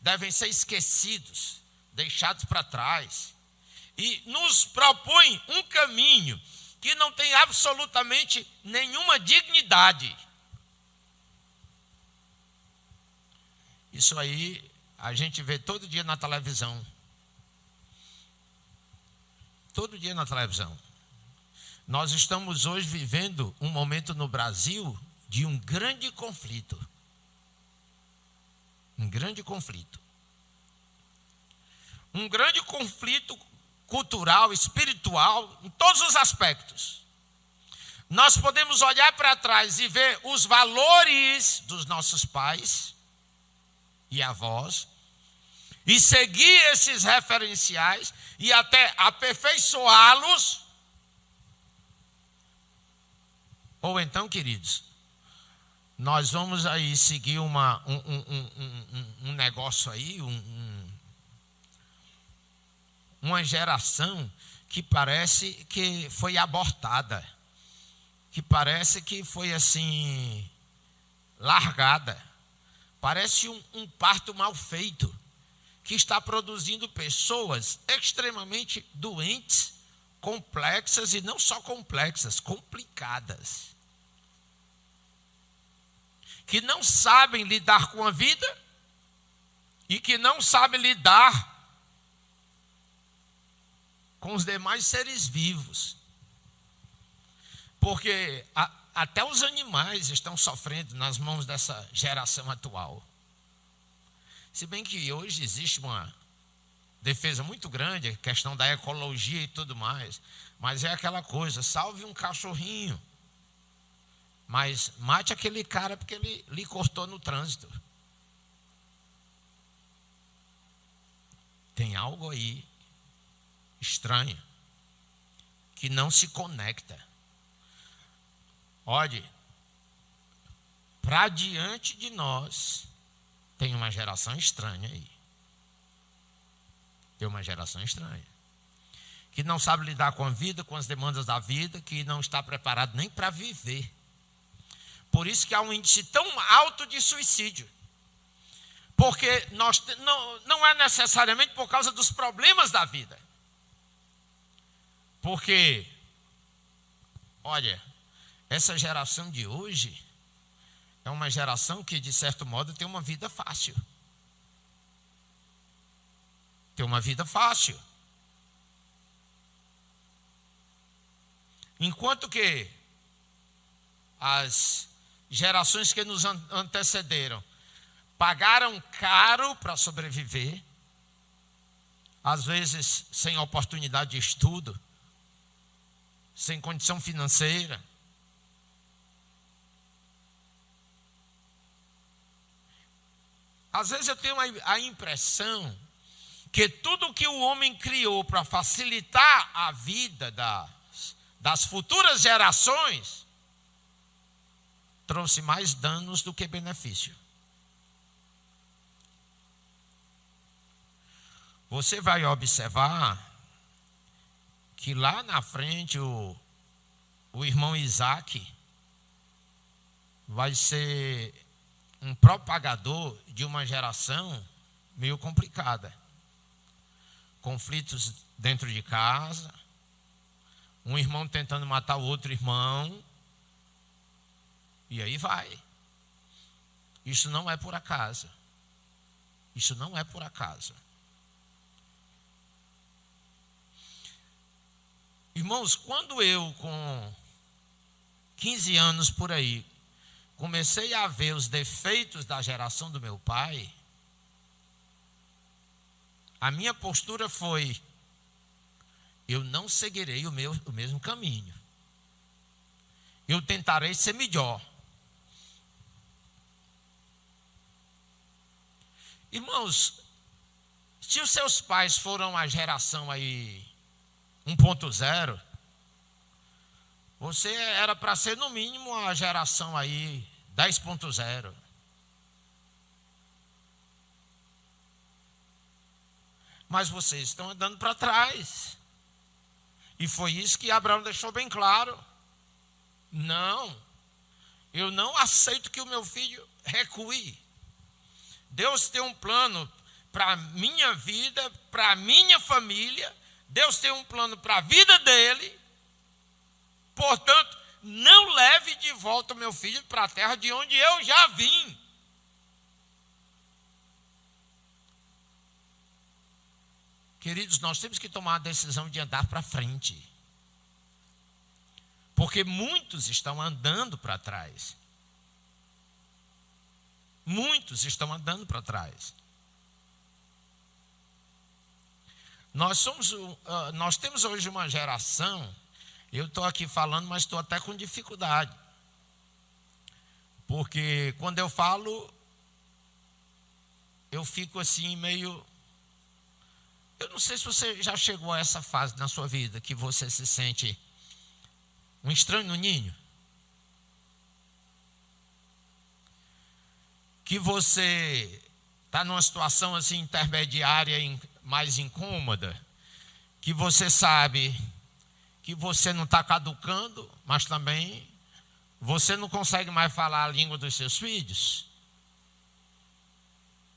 devem ser esquecidos, deixados para trás. E nos propõe um caminho que não tem absolutamente nenhuma dignidade. Isso aí a gente vê todo dia na televisão. Todo dia na televisão. Nós estamos hoje vivendo um momento no Brasil de um grande conflito. Um grande conflito. Um grande conflito cultural, espiritual, em todos os aspectos. Nós podemos olhar para trás e ver os valores dos nossos pais e avós, e seguir esses referenciais e até aperfeiçoá-los. Ou então, queridos, nós vamos aí seguir um negócio aí, uma geração que parece que foi abortada, que parece que foi assim, largada. Parece um parto mal feito, que está produzindo pessoas extremamente doentes, complexas e não só complexas, complicadas. Que não sabem lidar com a vida e que não sabem lidar com os demais seres vivos. Porque até os animais estão sofrendo nas mãos dessa geração atual. Se bem que hoje existe uma defesa muito grande, a questão da ecologia e tudo mais. Mas é aquela coisa, salve um cachorrinho, mas mate aquele cara porque ele lhe cortou no trânsito. Tem algo aí estranho, que não se conecta. Olhe, para diante de nós, tem uma geração estranha aí. Tem uma geração estranha. Que não sabe lidar com a vida, com as demandas da vida, que não está preparado nem para viver. Por isso que há um índice tão alto de suicídio. Porque não é necessariamente por causa dos problemas da vida. Porque, olha, essa geração de hoje é uma geração que, de certo modo, tem uma vida fácil. Tem uma vida fácil. Enquanto que as gerações que nos antecederam pagaram caro para sobreviver, às vezes sem oportunidade de estudo, sem condição financeira. Às vezes eu tenho a impressão que tudo que o homem criou para facilitar a vida das futuras gerações trouxe mais danos do que benefício. Você vai observar que lá na frente o irmão Isaac vai ser um propagador de uma geração meio complicada. Conflitos dentro de casa, um irmão tentando matar o outro irmão, e aí vai. Isso não é por acaso. Isso não é por acaso. Irmãos, quando eu, com 15 anos por aí, comecei a ver os defeitos da geração do meu pai, a minha postura foi: eu não seguirei o mesmo caminho. Eu tentarei ser melhor. Irmãos, se os seus pais foram a geração aí 1.0, você era para ser no mínimo a geração aí 10.0. Mas vocês estão andando para trás. E foi isso que Abraão deixou bem claro. Não, eu não aceito que o meu filho recue. Deus tem um plano para a minha vida, para a minha família. Deus tem um plano para a vida dele. Portanto, não leve de volta o meu filho para a terra de onde eu já vim. Queridos, nós temos que tomar a decisão de andar para frente. Porque muitos estão andando para trás. Muitos estão andando para trás. Nós temos hoje uma geração, eu estou aqui falando, mas estou até com dificuldade. Porque quando eu falo, eu fico assim meio... Eu não sei se você já chegou a essa fase na sua vida, que você se sente um estranho no ninho. Que você está numa situação assim intermediária, mais incômoda. Que você sabe que você não está caducando, mas também você não consegue mais falar a língua dos seus filhos.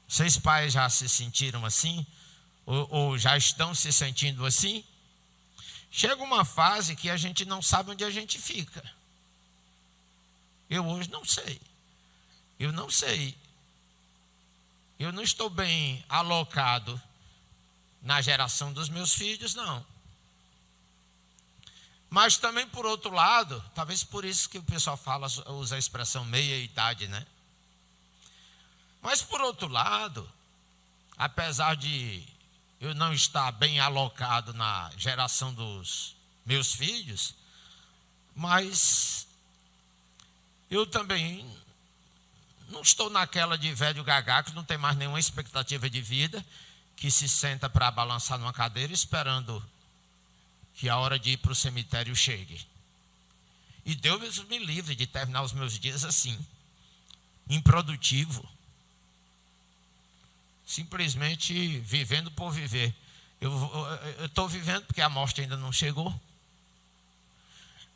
Vocês pais já se sentiram assim? Ou já estão se sentindo assim? Chega uma fase que a gente não sabe onde a gente fica. Eu hoje não sei. Eu não sei. Eu não estou bem alocado na geração dos meus filhos, não. Mas também, por outro lado, talvez por isso que o pessoal usa a expressão meia-idade, né? Mas, por outro lado, apesar de eu não estar bem alocado na geração dos meus filhos, mas eu também não estou naquela de velho gagá que não tem mais nenhuma expectativa de vida, que se senta para balançar numa cadeira esperando que a hora de ir para o cemitério chegue. E Deus me livre de terminar os meus dias assim, improdutivo, simplesmente vivendo por viver. Eu estou vivendo porque a morte ainda não chegou.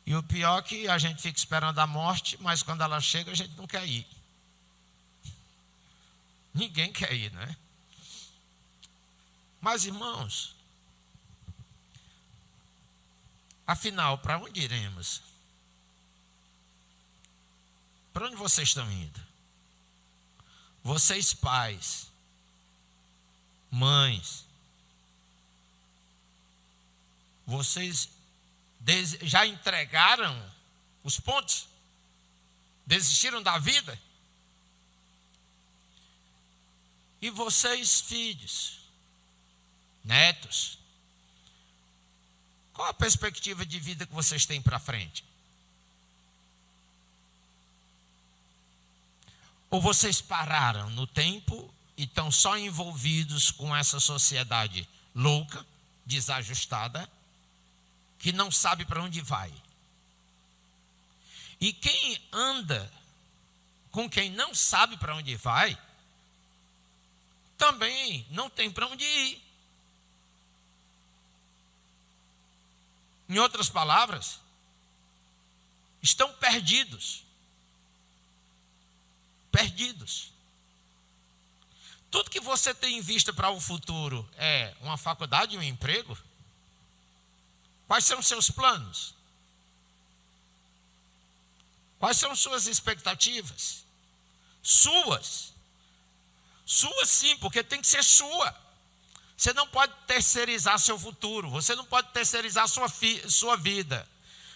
E o pior é que a gente fica esperando a morte, mas quando ela chega a gente não quer ir. Ninguém quer ir, né? Mas, irmãos, afinal, para onde iremos? Para onde vocês estão indo? Vocês pais, mães, vocês já entregaram os pontos? Desistiram da vida? E vocês, filhos, netos, qual a perspectiva de vida que vocês têm para frente? Ou vocês pararam no tempo e estão só envolvidos com essa sociedade louca, desajustada, que não sabe para onde vai? E quem anda com quem não sabe para onde vai, também não tem para onde ir. Em outras palavras, estão perdidos. Perdidos. Tudo que você tem em vista para o futuro é uma faculdade e um emprego? Quais são os seus planos? Quais são suas expectativas? Suas. Sua sim, porque tem que ser sua. Você não pode terceirizar seu futuro. Você não pode terceirizar sua vida.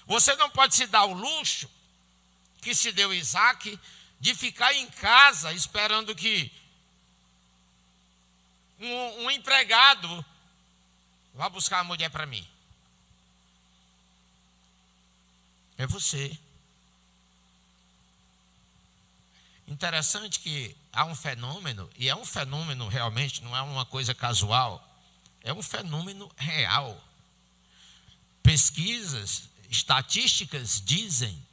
Você não pode se dar o luxo que se deu Isaac de ficar em casa esperando que um empregado vá buscar a mulher para mim. É você. Interessante que há um fenômeno, e é um fenômeno realmente, não é uma coisa casual, é um fenômeno real. Pesquisas, estatísticas dizem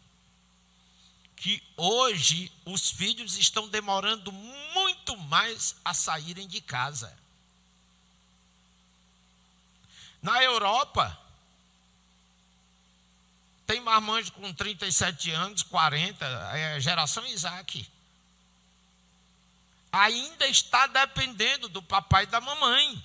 que hoje os filhos estão demorando muito mais a saírem de casa. Na Europa, tem marmanjo com 37 anos, 40, é a geração Isaac. Ainda está dependendo do papai e da mamãe.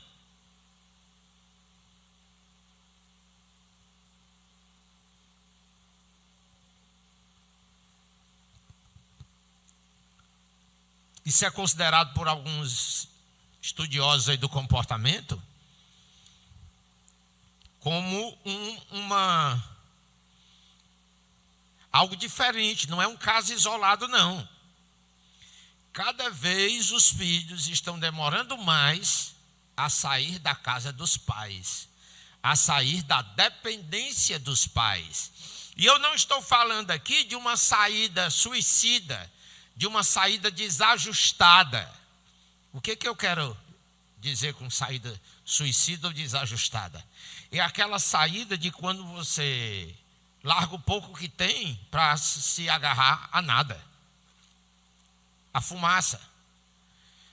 Isso é considerado por alguns estudiosos aí do comportamento como algo diferente, não é um caso isolado, não. Cada vez os filhos estão demorando mais a sair da casa dos pais, a sair da dependência dos pais. E eu não estou falando aqui de uma saída suicida, de uma saída desajustada. O que eu quero dizer com saída suicida ou desajustada? É aquela saída de quando você larga o pouco que tem para se agarrar a nada. A fumaça.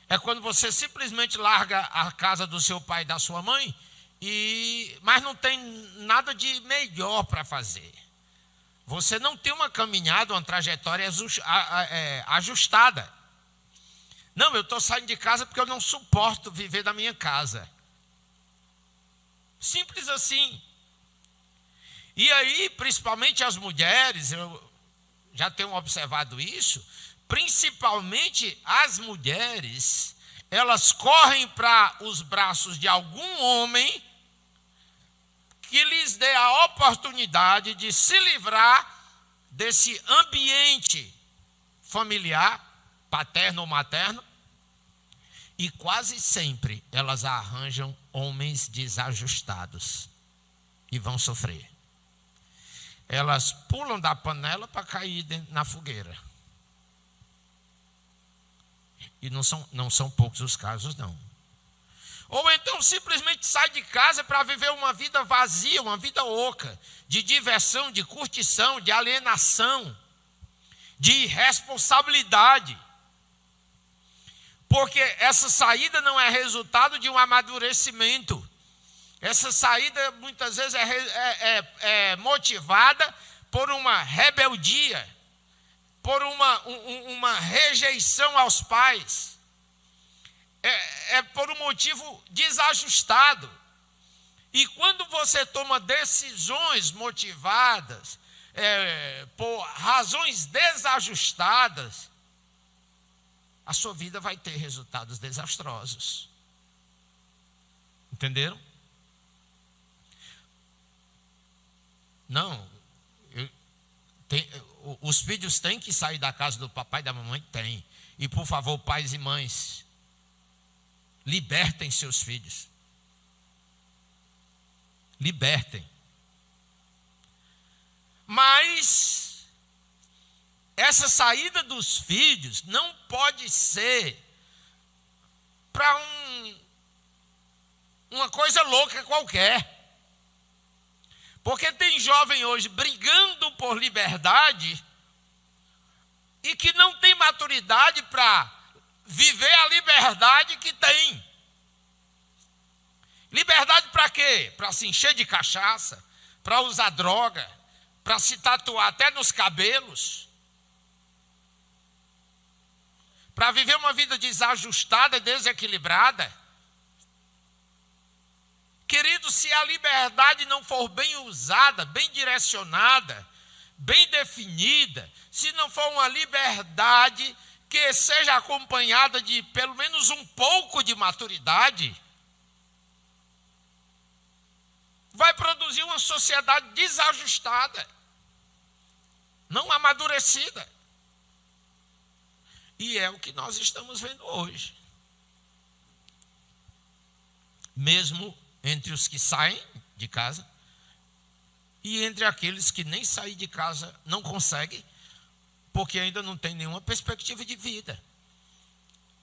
É quando você simplesmente larga a casa do seu pai e da sua mãe, mas não tem nada de melhor para fazer. Você não tem uma caminhada, uma trajetória ajustada. Não, eu estou saindo de casa porque eu não suporto viver da minha casa. Simples assim. E aí, principalmente as mulheres, eu já tenho observado isso, principalmente as mulheres, elas correm para os braços de algum homem que lhes dê a oportunidade de se livrar desse ambiente familiar, paterno ou materno, e quase sempre elas arranjam homens desajustados e vão sofrer. Elas pulam da panela para cair na fogueira. E não são poucos os casos, não. Ou então simplesmente sai de casa para viver uma vida vazia, uma vida oca, de diversão, de curtição, de alienação, de irresponsabilidade. Porque essa saída não é resultado de um amadurecimento. Essa saída muitas vezes é motivada por uma rebeldia, por uma rejeição aos pais. É por um motivo desajustado. E quando você toma decisões motivadas por razões desajustadas, a sua vida vai ter resultados desastrosos. Entenderam? Não. Os filhos têm que sair da casa do papai e da mamãe? Tem. E por favor, pais e mães, libertem seus filhos. Libertem. Mas essa saída dos filhos não pode ser para uma coisa louca qualquer. Porque tem jovem hoje brigando por liberdade e que não tem maturidade para viver a liberdade que tem. Liberdade para quê? Para se encher de cachaça, para usar droga, para se tatuar até nos cabelos, para viver uma vida desajustada, desequilibrada. Querido, se a liberdade não for bem usada, bem direcionada, bem definida, se não for uma liberdade que seja acompanhada de pelo menos um pouco de maturidade, vai produzir uma sociedade desajustada, não amadurecida. E é o que nós estamos vendo hoje. Mesmo entre os que saem de casa e entre aqueles que nem sair de casa não conseguem, porque ainda não tem nenhuma perspectiva de vida.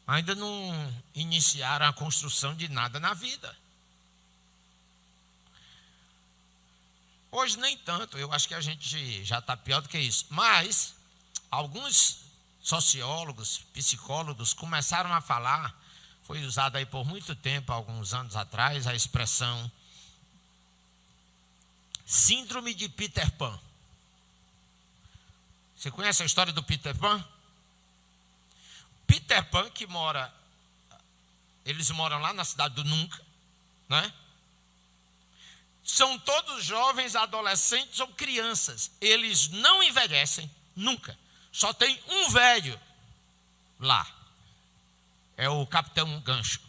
Ainda não iniciaram a construção de nada na vida. Hoje nem tanto, eu acho que a gente já está pior do que isso. Mas alguns sociólogos, psicólogos começaram a falar, foi usada aí por muito tempo, alguns anos atrás, a expressão síndrome de Peter Pan. Você conhece a história do Peter Pan? Peter Pan que eles moram lá na cidade do Nunca, né? São todos jovens, adolescentes ou crianças. Eles não envelhecem, nunca. Só tem um velho lá. É o Capitão Gancho.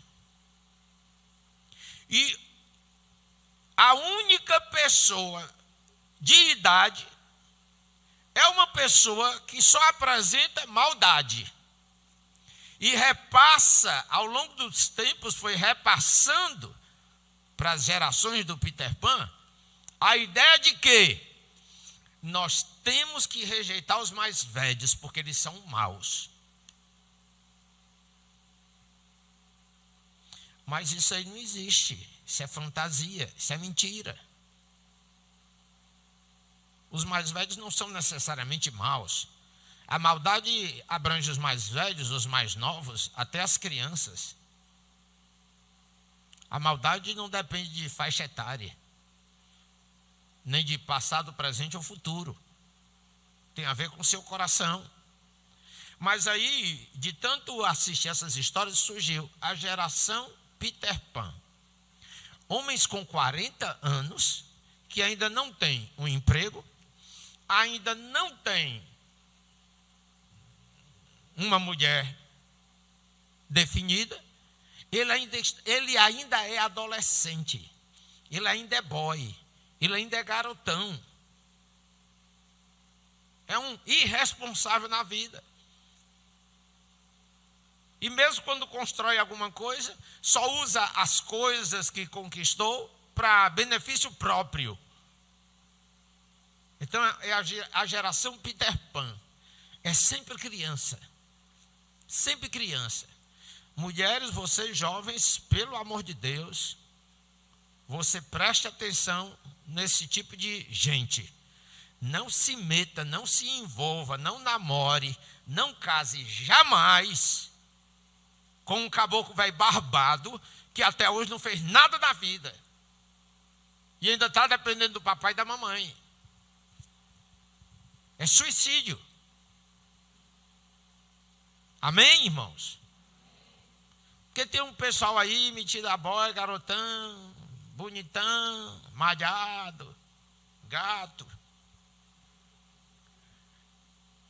E a única pessoa de idade é uma pessoa que só apresenta maldade. E repassa, ao longo dos tempos, foi repassando para as gerações do Peter Pan a ideia de que nós temos que rejeitar os mais velhos porque eles são maus. Mas isso aí não existe. Isso é fantasia, isso é mentira. Os mais velhos não são necessariamente maus. A maldade abrange os mais velhos, os mais novos, até as crianças. A maldade não depende de faixa etária, nem de passado, presente ou futuro. Tem a ver com o seu coração. Mas aí, de tanto assistir essas histórias, surgiu a geração Peter Pan. Homens com 40 anos que ainda não tem um emprego, ainda não tem uma mulher definida, ele ainda é adolescente, ele ainda é boy, ele ainda é garotão. É um irresponsável na vida. E mesmo quando constrói alguma coisa, só usa as coisas que conquistou para benefício próprio. Então é a geração Peter Pan. É sempre criança. Sempre criança. Mulheres, vocês jovens, pelo amor de Deus, você preste atenção nesse tipo de gente. Não se meta, não se envolva, não namore, não case jamais com um caboclo velho barbado que até hoje não fez nada da vida. E ainda está dependendo do papai e da mamãe. É suicídio. Amém, irmãos? Porque tem um pessoal aí, metido a boy, garotão, bonitão, malhado, gato.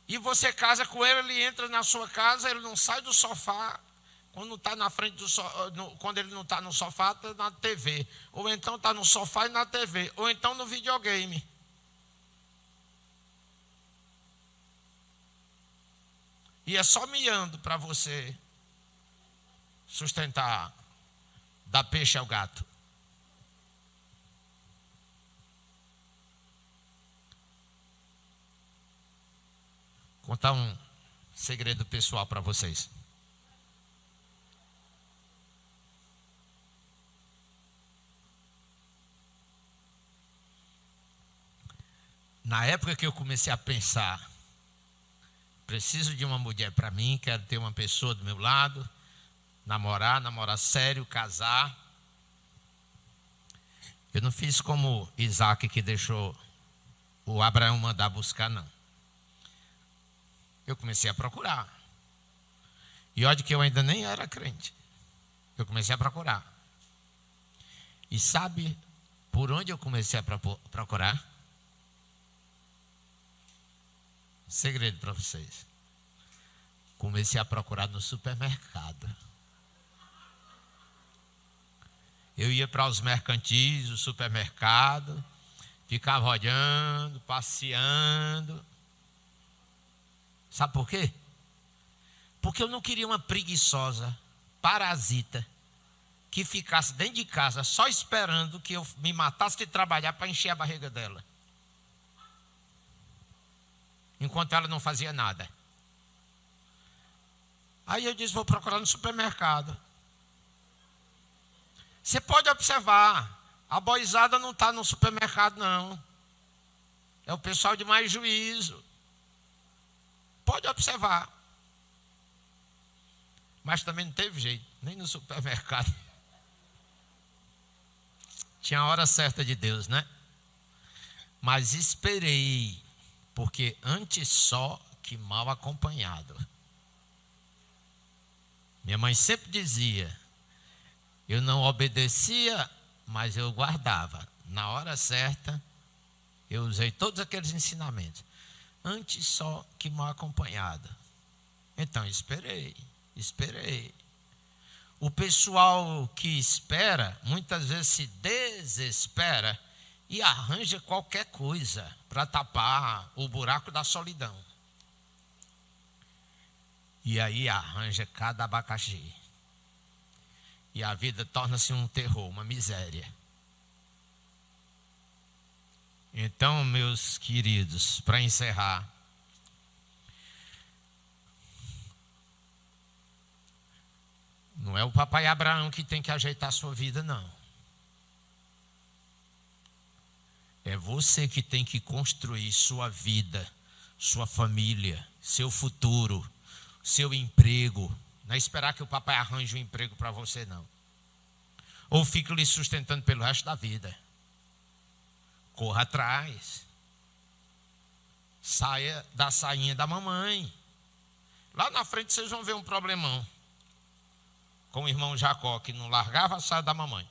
E você casa com ele, ele entra na sua casa, ele não sai do sofá. Quando está na frente do quando ele não está no sofá, está na TV. Ou então está no sofá e na TV. Ou então no videogame. E é só miando para você sustentar, dar peixe ao gato. Contar um segredo pessoal para vocês. Na época que eu comecei a pensar, preciso de uma mulher para mim, quero ter uma pessoa do meu lado, namorar sério, casar. Eu não fiz como Isaac, que deixou o Abraão mandar buscar, não. Eu comecei a procurar. E olha que eu ainda nem era crente. Eu comecei a procurar. E sabe por onde eu comecei a procurar? Segredo para vocês. Comecei a procurar no supermercado. Eu ia para os mercantis, o supermercado, ficava olhando, passeando. Sabe por quê? Porque eu não queria uma preguiçosa, parasita, que ficasse dentro de casa só esperando que eu me matasse de trabalhar para encher a barriga dela. Enquanto ela não fazia nada. Aí eu disse, vou procurar no supermercado. Você pode observar, a boizada não está no supermercado, não. É o pessoal de mais juízo. Pode observar. Mas também não teve jeito, nem no supermercado. Tinha a hora certa de Deus, né? Mas esperei, porque antes só que mal acompanhado. Minha mãe sempre dizia, eu não obedecia, mas eu guardava. Na hora certa, eu usei todos aqueles ensinamentos. Antes só que mal acompanhado. Então esperei. O pessoal que espera, muitas vezes se desespera e arranja qualquer coisa para tapar o buraco da solidão. E aí arranja cada abacaxi. E a vida torna-se um terror, uma miséria. Então, meus queridos, para encerrar, não é o papai Abraão que tem que ajeitar a sua vida, não. É você que tem que construir sua vida, sua família, seu futuro, seu emprego. Não é esperar que o papai arranje um emprego para você, não. Ou fique lhe sustentando pelo resto da vida. Corra atrás. Saia da sainha da mamãe. Lá na frente vocês vão ver um problemão. Com o irmão Jacó, que não largava a saia da mamãe.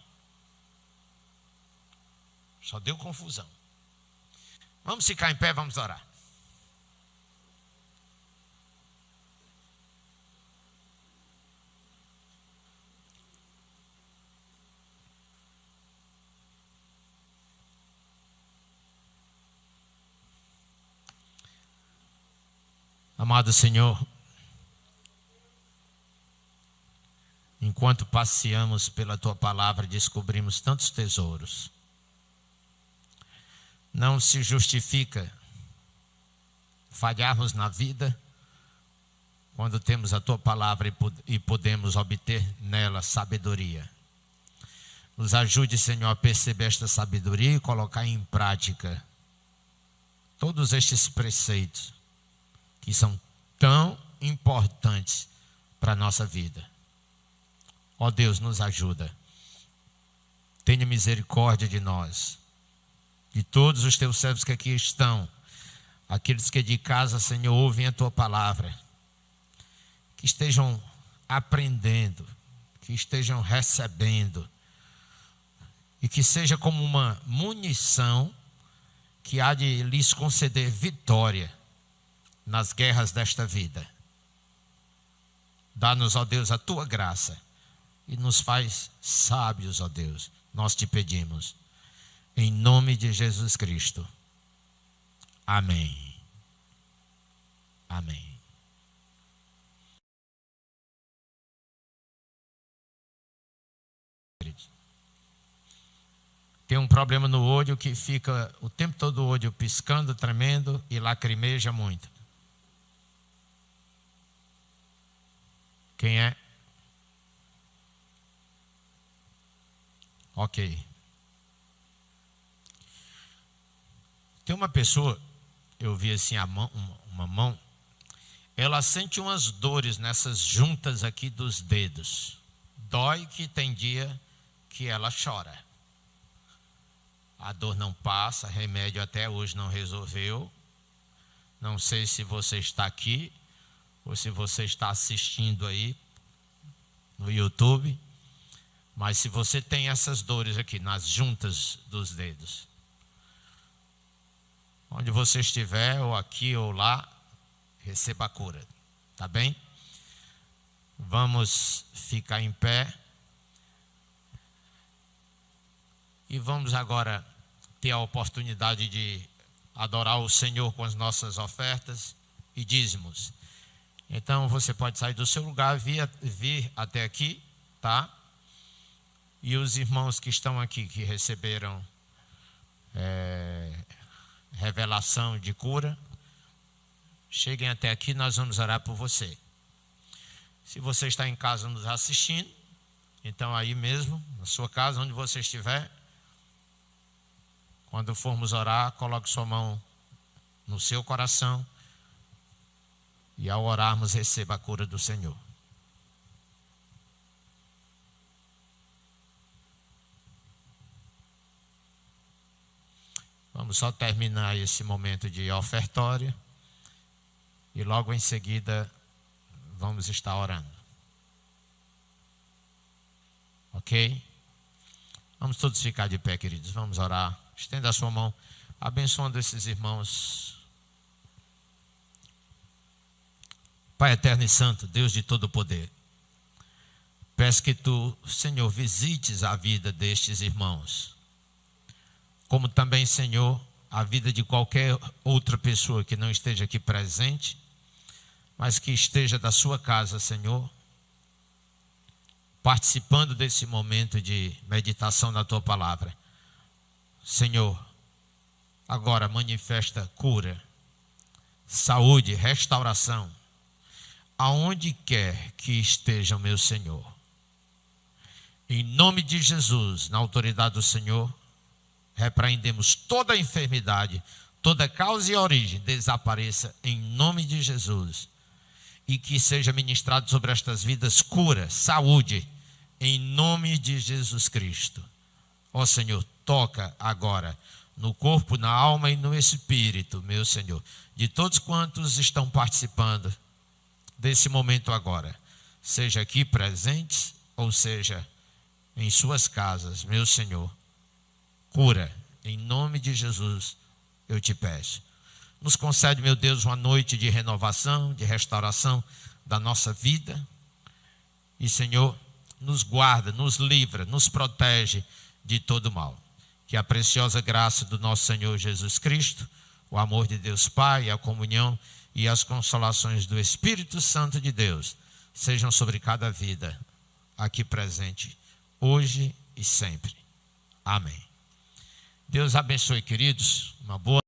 Só deu confusão. Vamos ficar em pé, vamos orar. Amado Senhor, enquanto passeamos pela Tua palavra, descobrimos tantos tesouros. Não se justifica falharmos na vida quando temos a Tua palavra e podemos obter nela sabedoria. Nos ajude, Senhor, a perceber esta sabedoria e colocar em prática todos estes preceitos que são tão importantes para a nossa vida. Ó Deus, nos ajuda. Tenha misericórdia de nós, de todos os teus servos que aqui estão, aqueles que de casa, Senhor, ouvem a tua palavra, que estejam aprendendo, que estejam recebendo, e que seja como uma munição que há de lhes conceder vitória nas guerras desta vida. Dá-nos, ó Deus, a tua graça e nos faz sábios, ó Deus. Nós te pedimos, em nome de Jesus Cristo. Amém. Amém. Tem um problema no olho que fica o tempo todo o olho piscando, tremendo e lacrimeja muito. Quem é? Ok. Tem uma pessoa, eu vi assim uma mão, ela sente umas dores nessas juntas aqui dos dedos. Dói que tem dia que ela chora. A dor não passa, remédio até hoje não resolveu. Não sei se você está aqui ou se você está assistindo aí no YouTube, mas se você tem essas dores aqui nas juntas dos dedos, onde você estiver, ou aqui ou lá, receba a cura, tá bem? Vamos ficar em pé e vamos agora ter a oportunidade de adorar o Senhor com as nossas ofertas e dízimos. Então você pode sair do seu lugar, vir até aqui, tá? E os irmãos que estão aqui, que receberam revelação de cura, cheguem até aqui, nós vamos orar por você. Se você está em casa nos assistindo, então aí mesmo, na sua casa, onde você estiver, quando formos orar, coloque sua mão no seu coração e ao orarmos receba a cura do Senhor. Vamos só terminar esse momento de ofertório e logo em seguida vamos estar orando. Ok? Vamos todos ficar de pé, queridos. Vamos orar. Estenda a sua mão, abençoando esses irmãos. Pai eterno e santo, Deus de todo poder, peço que tu, Senhor, visites a vida destes irmãos, como também, Senhor, a vida de qualquer outra pessoa que não esteja aqui presente, mas que esteja da sua casa, Senhor, participando desse momento de meditação na tua palavra. Senhor, agora manifesta cura, saúde, restauração, aonde quer que esteja o meu Senhor. Em nome de Jesus, na autoridade do Senhor, repreendemos toda a enfermidade, toda causa e origem, desapareça em nome de Jesus. E que seja ministrado sobre estas vidas cura, saúde, em nome de Jesus Cristo. Ó Senhor, toca agora no corpo, na alma e no espírito, meu Senhor, de todos quantos estão participando desse momento agora, seja aqui presentes ou seja em suas casas, meu Senhor, cura Em nome de Jesus, eu te peço. Nos concede, meu Deus, uma noite de renovação, de restauração da nossa vida. E, Senhor, nos guarda, nos livra, nos protege de todo mal. Que a preciosa graça do nosso Senhor Jesus Cristo, o amor de Deus Pai, a comunhão e as consolações do Espírito Santo de Deus sejam sobre cada vida aqui presente, hoje e sempre. Amém. Deus abençoe, queridos. Uma boa